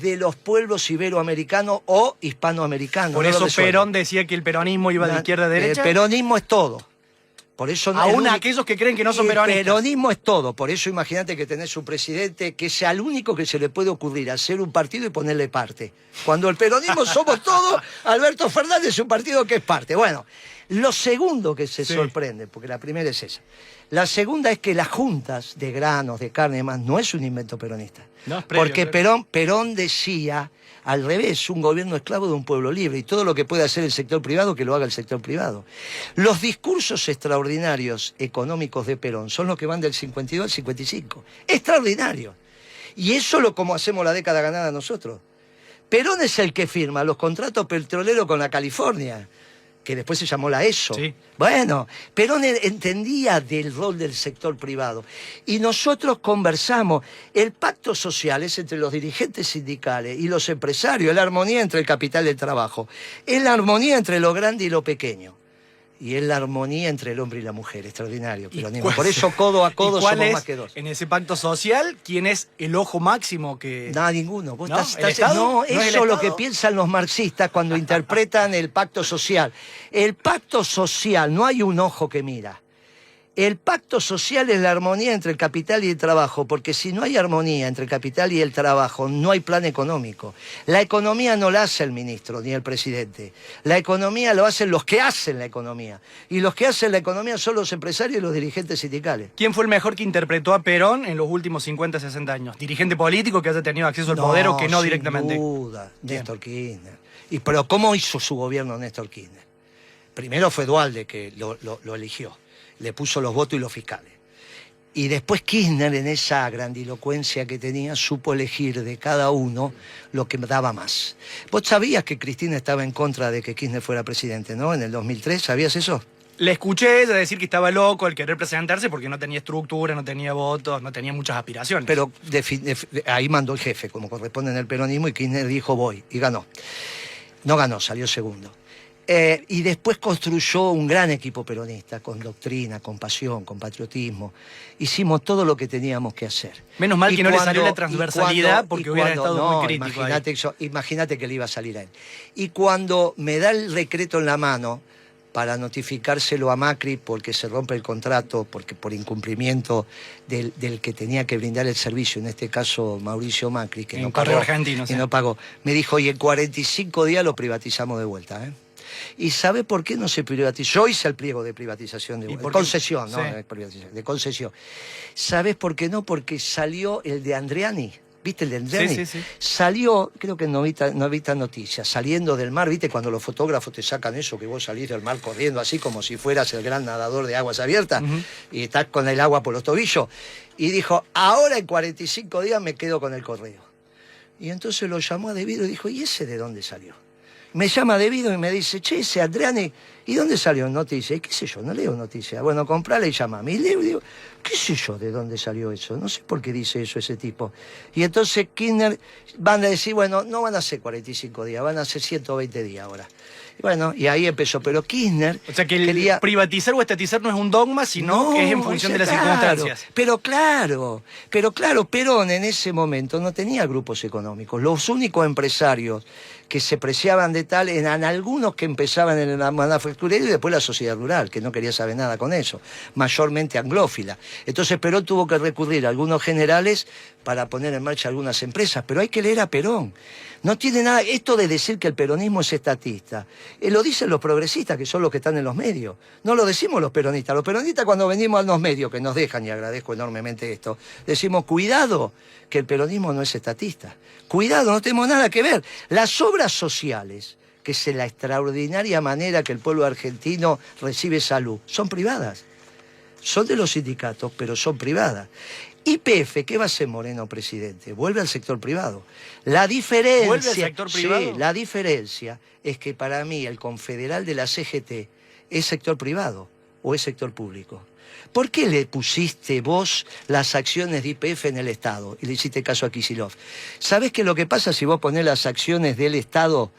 de los pueblos iberoamericanos o hispanoamericanos. Por eso Perón decía que el peronismo iba de izquierda a derecha. El peronismo es todo. Por eso aún aquellos que creen que no son peronistas. El peronismo es todo. Por eso imagínate que tenés un presidente que sea el único que se le puede ocurrir hacer un partido y ponerle parte. Cuando el peronismo somos todos, Alberto Fernández es un partido que es parte. Bueno, lo segundo que se sorprende, porque la primera es esa. La segunda es que las juntas de granos, de carne y demás, no es un invento peronista. No, es previo, porque Perón decía... Al revés, un gobierno esclavo de un pueblo libre y todo lo que puede hacer el sector privado, que lo haga el sector privado. Los discursos extraordinarios económicos de Perón son los que van del 52 al 55. Extraordinarios. Y eso es como hacemos la década ganada nosotros. Perón es el que firma los contratos petroleros con la California, que después se llamó la ESO. Sí. Bueno, Perón entendía del rol del sector privado. Y nosotros conversamos. El pacto social es entre los dirigentes sindicales y los empresarios, es la armonía entre el capital y el trabajo. Es la armonía entre lo grande y lo pequeño. y es la armonía entre el hombre y la mujer, extraordinario, peronismo. Por eso codo a codo somos más que dos. En ese pacto social, ¿quién es el ojo máximo que...? Nada, ninguno. ¿Vos ¿No? estás, no, eso es lo que piensan los marxistas cuando interpretan el pacto social. El pacto social, no hay un ojo que mira. El pacto social es la armonía entre el capital y el trabajo, porque si no hay armonía entre el capital y el trabajo, no hay plan económico. La economía no la hace el ministro ni el presidente. La economía lo hacen los que hacen la economía. Y los que hacen la economía son los empresarios y los dirigentes sindicales. ¿Quién fue el mejor que interpretó a Perón en los últimos 50, 60 años? ¿Dirigente político que haya tenido acceso al poder o que no directamente? Sin duda, Néstor Kirchner. Pero ¿cómo hizo su gobierno Néstor Kirchner? Primero fue Duhalde que lo eligió. Le puso los votos y los fiscales. Y después Kirchner, en esa grandilocuencia que tenía, supo elegir de cada uno lo que daba más. Vos sabías que Cristina estaba en contra de que Kirchner fuera presidente, ¿no? En el 2003, ¿sabías eso? Le escuché ella decir que estaba loco al querer presentarse porque no tenía estructura, no tenía votos, no tenía muchas aspiraciones. Pero ahí mandó el jefe, como corresponde en el peronismo, y Kirchner dijo voy, y ganó. No ganó, salió segundo. Y después construyó un gran equipo peronista, con doctrina, con pasión, con patriotismo. Hicimos todo lo que teníamos que hacer. Menos mal que no le salió la transversalidad porque hubiera estado muy crítico. Imagínate que le iba a salir a él. Y cuando me da el decreto en la mano para notificárselo a Macri porque se rompe el contrato, porque por incumplimiento del que tenía que brindar el servicio, en este caso Mauricio Macri, que no pagó, argentino, que no pagó, me dijo, y en 45 días lo privatizamos de vuelta, ¿eh? ¿Y sabe por qué no se privatizó? Yo hice el pliego de privatización, de concesión, ¿no? Sí. De concesión. ¿Sabes por qué no? Porque salió el de Andreani. ¿Viste el de Andreani? Sí, sí, sí. Salió, creo que en Novita Noticias, saliendo del mar. ¿Viste cuando los fotógrafos te sacan eso, que vos salís del mar corriendo así como si fueras el gran nadador de aguas abiertas y estás con el agua por los tobillos? Y dijo, ahora en 45 días me quedo con el correo. Y entonces lo llamó a Devido y dijo, ¿y ese de dónde salió? Me llama Devido y me dice, che, ese Andreani, ¿y dónde salió noticias? ¿Qué sé yo? No leo noticias. Bueno, comprale y llamame. Y leo y digo, ¿qué sé yo de dónde salió eso? No sé por qué dice eso ese tipo. Y entonces Kirchner van a decir, bueno, no van a ser 45 días, van a ser 120 días ahora. Y bueno, y ahí empezó. Pero Kirchner... O sea que el privatizar o estatizar no es un dogma, sino que es en función de las circunstancias. Pero claro, Perón en ese momento no tenía grupos económicos. Los únicos empresarios que se preciaban de tal eran algunos que empezaban en la manufacturera y después la sociedad rural, que no quería saber nada con eso, mayormente anglófila. Entonces Perón tuvo que recurrir a algunos generales para poner en marcha algunas empresas, pero hay que leer a Perón. No tiene nada, esto de decir que el peronismo es estatista, lo dicen los progresistas, que son los que están en los medios. No lo decimos los peronistas. Los peronistas cuando venimos a los medios, que nos dejan, y agradezco enormemente esto, decimos, cuidado, que el peronismo no es estatista. Cuidado, no tenemos nada que ver. Las obras sociales, que es la extraordinaria manera que el pueblo argentino recibe salud, son privadas. Son de los sindicatos, pero son privadas. YPF, ¿qué va a hacer Moreno presidente? Vuelve al sector privado. La diferencia, ¿vuelve al sector privado? Sí, la diferencia es que para mí el confederal de la CGT es sector privado o es sector público. ¿Por qué le pusiste vos las acciones de YPF en el Estado y le hiciste caso a Kicillof? ¿Sabés qué es lo que pasa si vos ponés las acciones del Estado,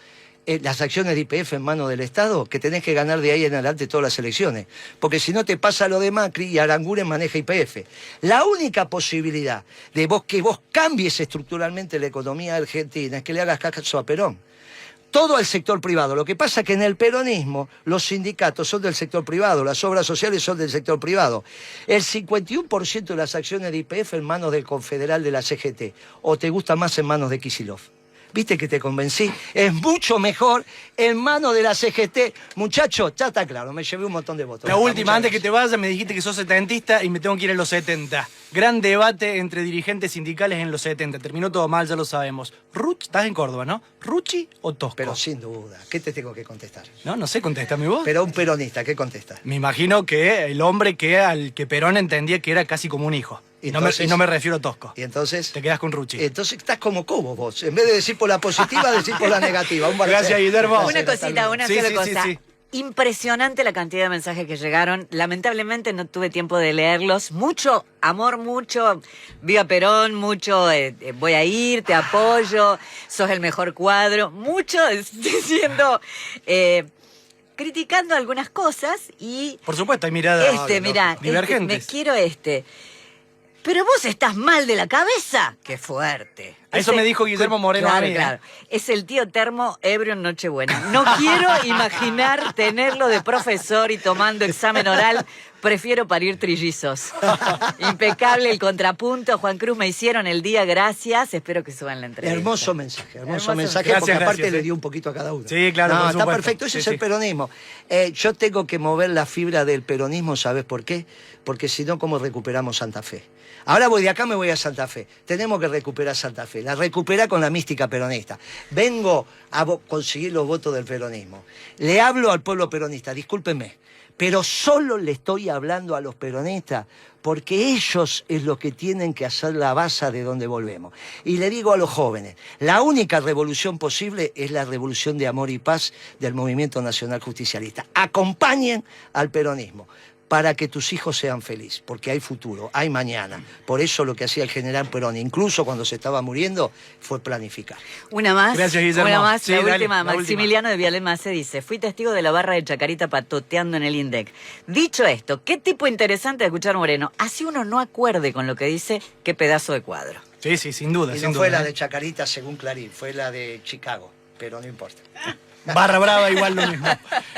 las acciones de YPF en manos del Estado? Que tenés que ganar de ahí en adelante todas las elecciones. Porque si no te pasa lo de Macri y Aranguren maneja YPF. La única posibilidad de que vos cambies estructuralmente la economía argentina es que le hagas caso a Perón. Todo al sector privado. Lo que pasa es que en el peronismo los sindicatos son del sector privado, las obras sociales son del sector privado. El 51% de las acciones de YPF en manos del confederal de la CGT. ¿O te gusta más en manos de Kicillof? ¿Viste que te convencí? Es mucho mejor en manos de la CGT. Muchacho, ya está claro, me llevé un montón de votos. La última, antes que te vayas, me dijiste que sos setentista y me tengo que ir a los 70. Gran debate entre dirigentes sindicales en los 70. Terminó todo mal, ya lo sabemos. Estás en Córdoba, ¿no? ¿Rucci o Tosco? Pero sin duda. ¿Qué te tengo que contestar? No sé, contéstame vos. Pero un peronista, ¿qué contesta? Me imagino que el hombre al que Perón entendía que era casi como un hijo. Entonces, no me refiero a Tosco. Y entonces... Te quedas con Rucci. Entonces estás como Cobo vos. En vez de decir por la positiva, decir por la negativa. Gracias, Guillermo. Una cosita, una sola cosa. Sí. Impresionante la cantidad de mensajes que llegaron. Lamentablemente no tuve tiempo de leerlos. Mucho amor, mucho viva Perón, mucho voy a ir, te apoyo, sos el mejor cuadro. Mucho diciendo... criticando algunas cosas y... Por supuesto, hay miradas divergentes. Quiero Pero vos estás mal de la cabeza. ¡Qué fuerte! Eso me dijo Guillermo Moreno claro, a mí. Claro. Es el tío Termo ebrio en Nochebuena. No quiero imaginar tenerlo de profesor y tomando examen oral. Prefiero parir trillizos. Impecable el contrapunto. Juan Cruz, me hicieron el día, gracias. Espero que suban la entrevista. Hermoso mensaje, mensaje, porque aparte le dio un poquito a cada uno. Sí, claro, no, por está supuesto. perfecto, ese es el peronismo. Yo tengo que mover la fibra del peronismo, ¿sabes por qué? Porque si no, ¿cómo recuperamos Santa Fe? Ahora voy de acá, me voy a Santa Fe. Tenemos que recuperar Santa Fe. La recupera con la mística peronista. Vengo a conseguir los votos del peronismo. Le hablo al pueblo peronista, discúlpenme, pero solo le estoy hablando a los peronistas porque ellos es lo que tienen que hacer la base de donde volvemos. Y le digo a los jóvenes, la única revolución posible es la revolución de amor y paz del Movimiento Nacional Justicialista. Acompañen al peronismo para que tus hijos sean felices, porque hay futuro, hay mañana. Por eso lo que hacía el general Perón, incluso cuando se estaba muriendo, fue planificar. Una más. Gracias, Guillermo. Una más, sí, la dale, última. La Maximiliano de Vialema se dice, fui testigo de la barra de Chacarita patoteando en el INDEC. Dicho esto, qué tipo interesante de escuchar Moreno. Así uno no acuerde con lo que dice, qué pedazo de cuadro. Sí, sin duda. Y sin no fue duda, la de Chacarita según Clarín, fue la de Chicago, pero no importa. Barra Brava igual lo mismo.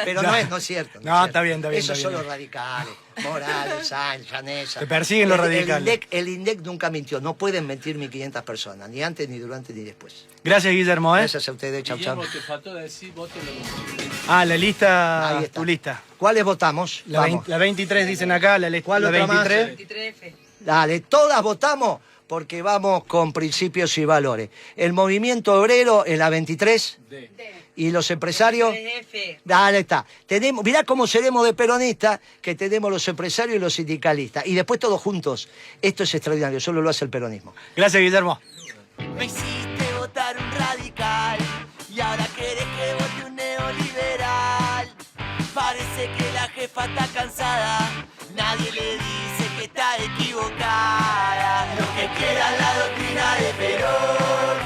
Pero no es cierto. No, está bien. Esos está son bien. los radicales. Morales, Sáenz, Llanesa. Te persiguen los radicales. El INDEC nunca mintió. No pueden mentir 1.500 personas, ni antes, ni durante, ni después. Gracias, Guillermo. Gracias a ustedes. Chau, chau. Te faltó decir, vótenlo. La lista, Ahí está. tu lista. ¿Cuáles votamos? La, Vamos. la 23 dicen acá, ¿Cuál la otra más? 23. 23F. Dale, todas votamos porque vamos con principios y valores. El movimiento obrero en la 23 y los empresarios. Dale, está. Mirá cómo seremos de peronistas, que tenemos los empresarios y los sindicalistas. Y después todos juntos. Esto es extraordinario, solo lo hace el peronismo. Gracias, Guillermo. Me hiciste votar un radical y ahora querés que vote un neoliberal. Parece que la jefa está cansada, nadie le dice que está equivocada. Los que quieran la doctrina de Perón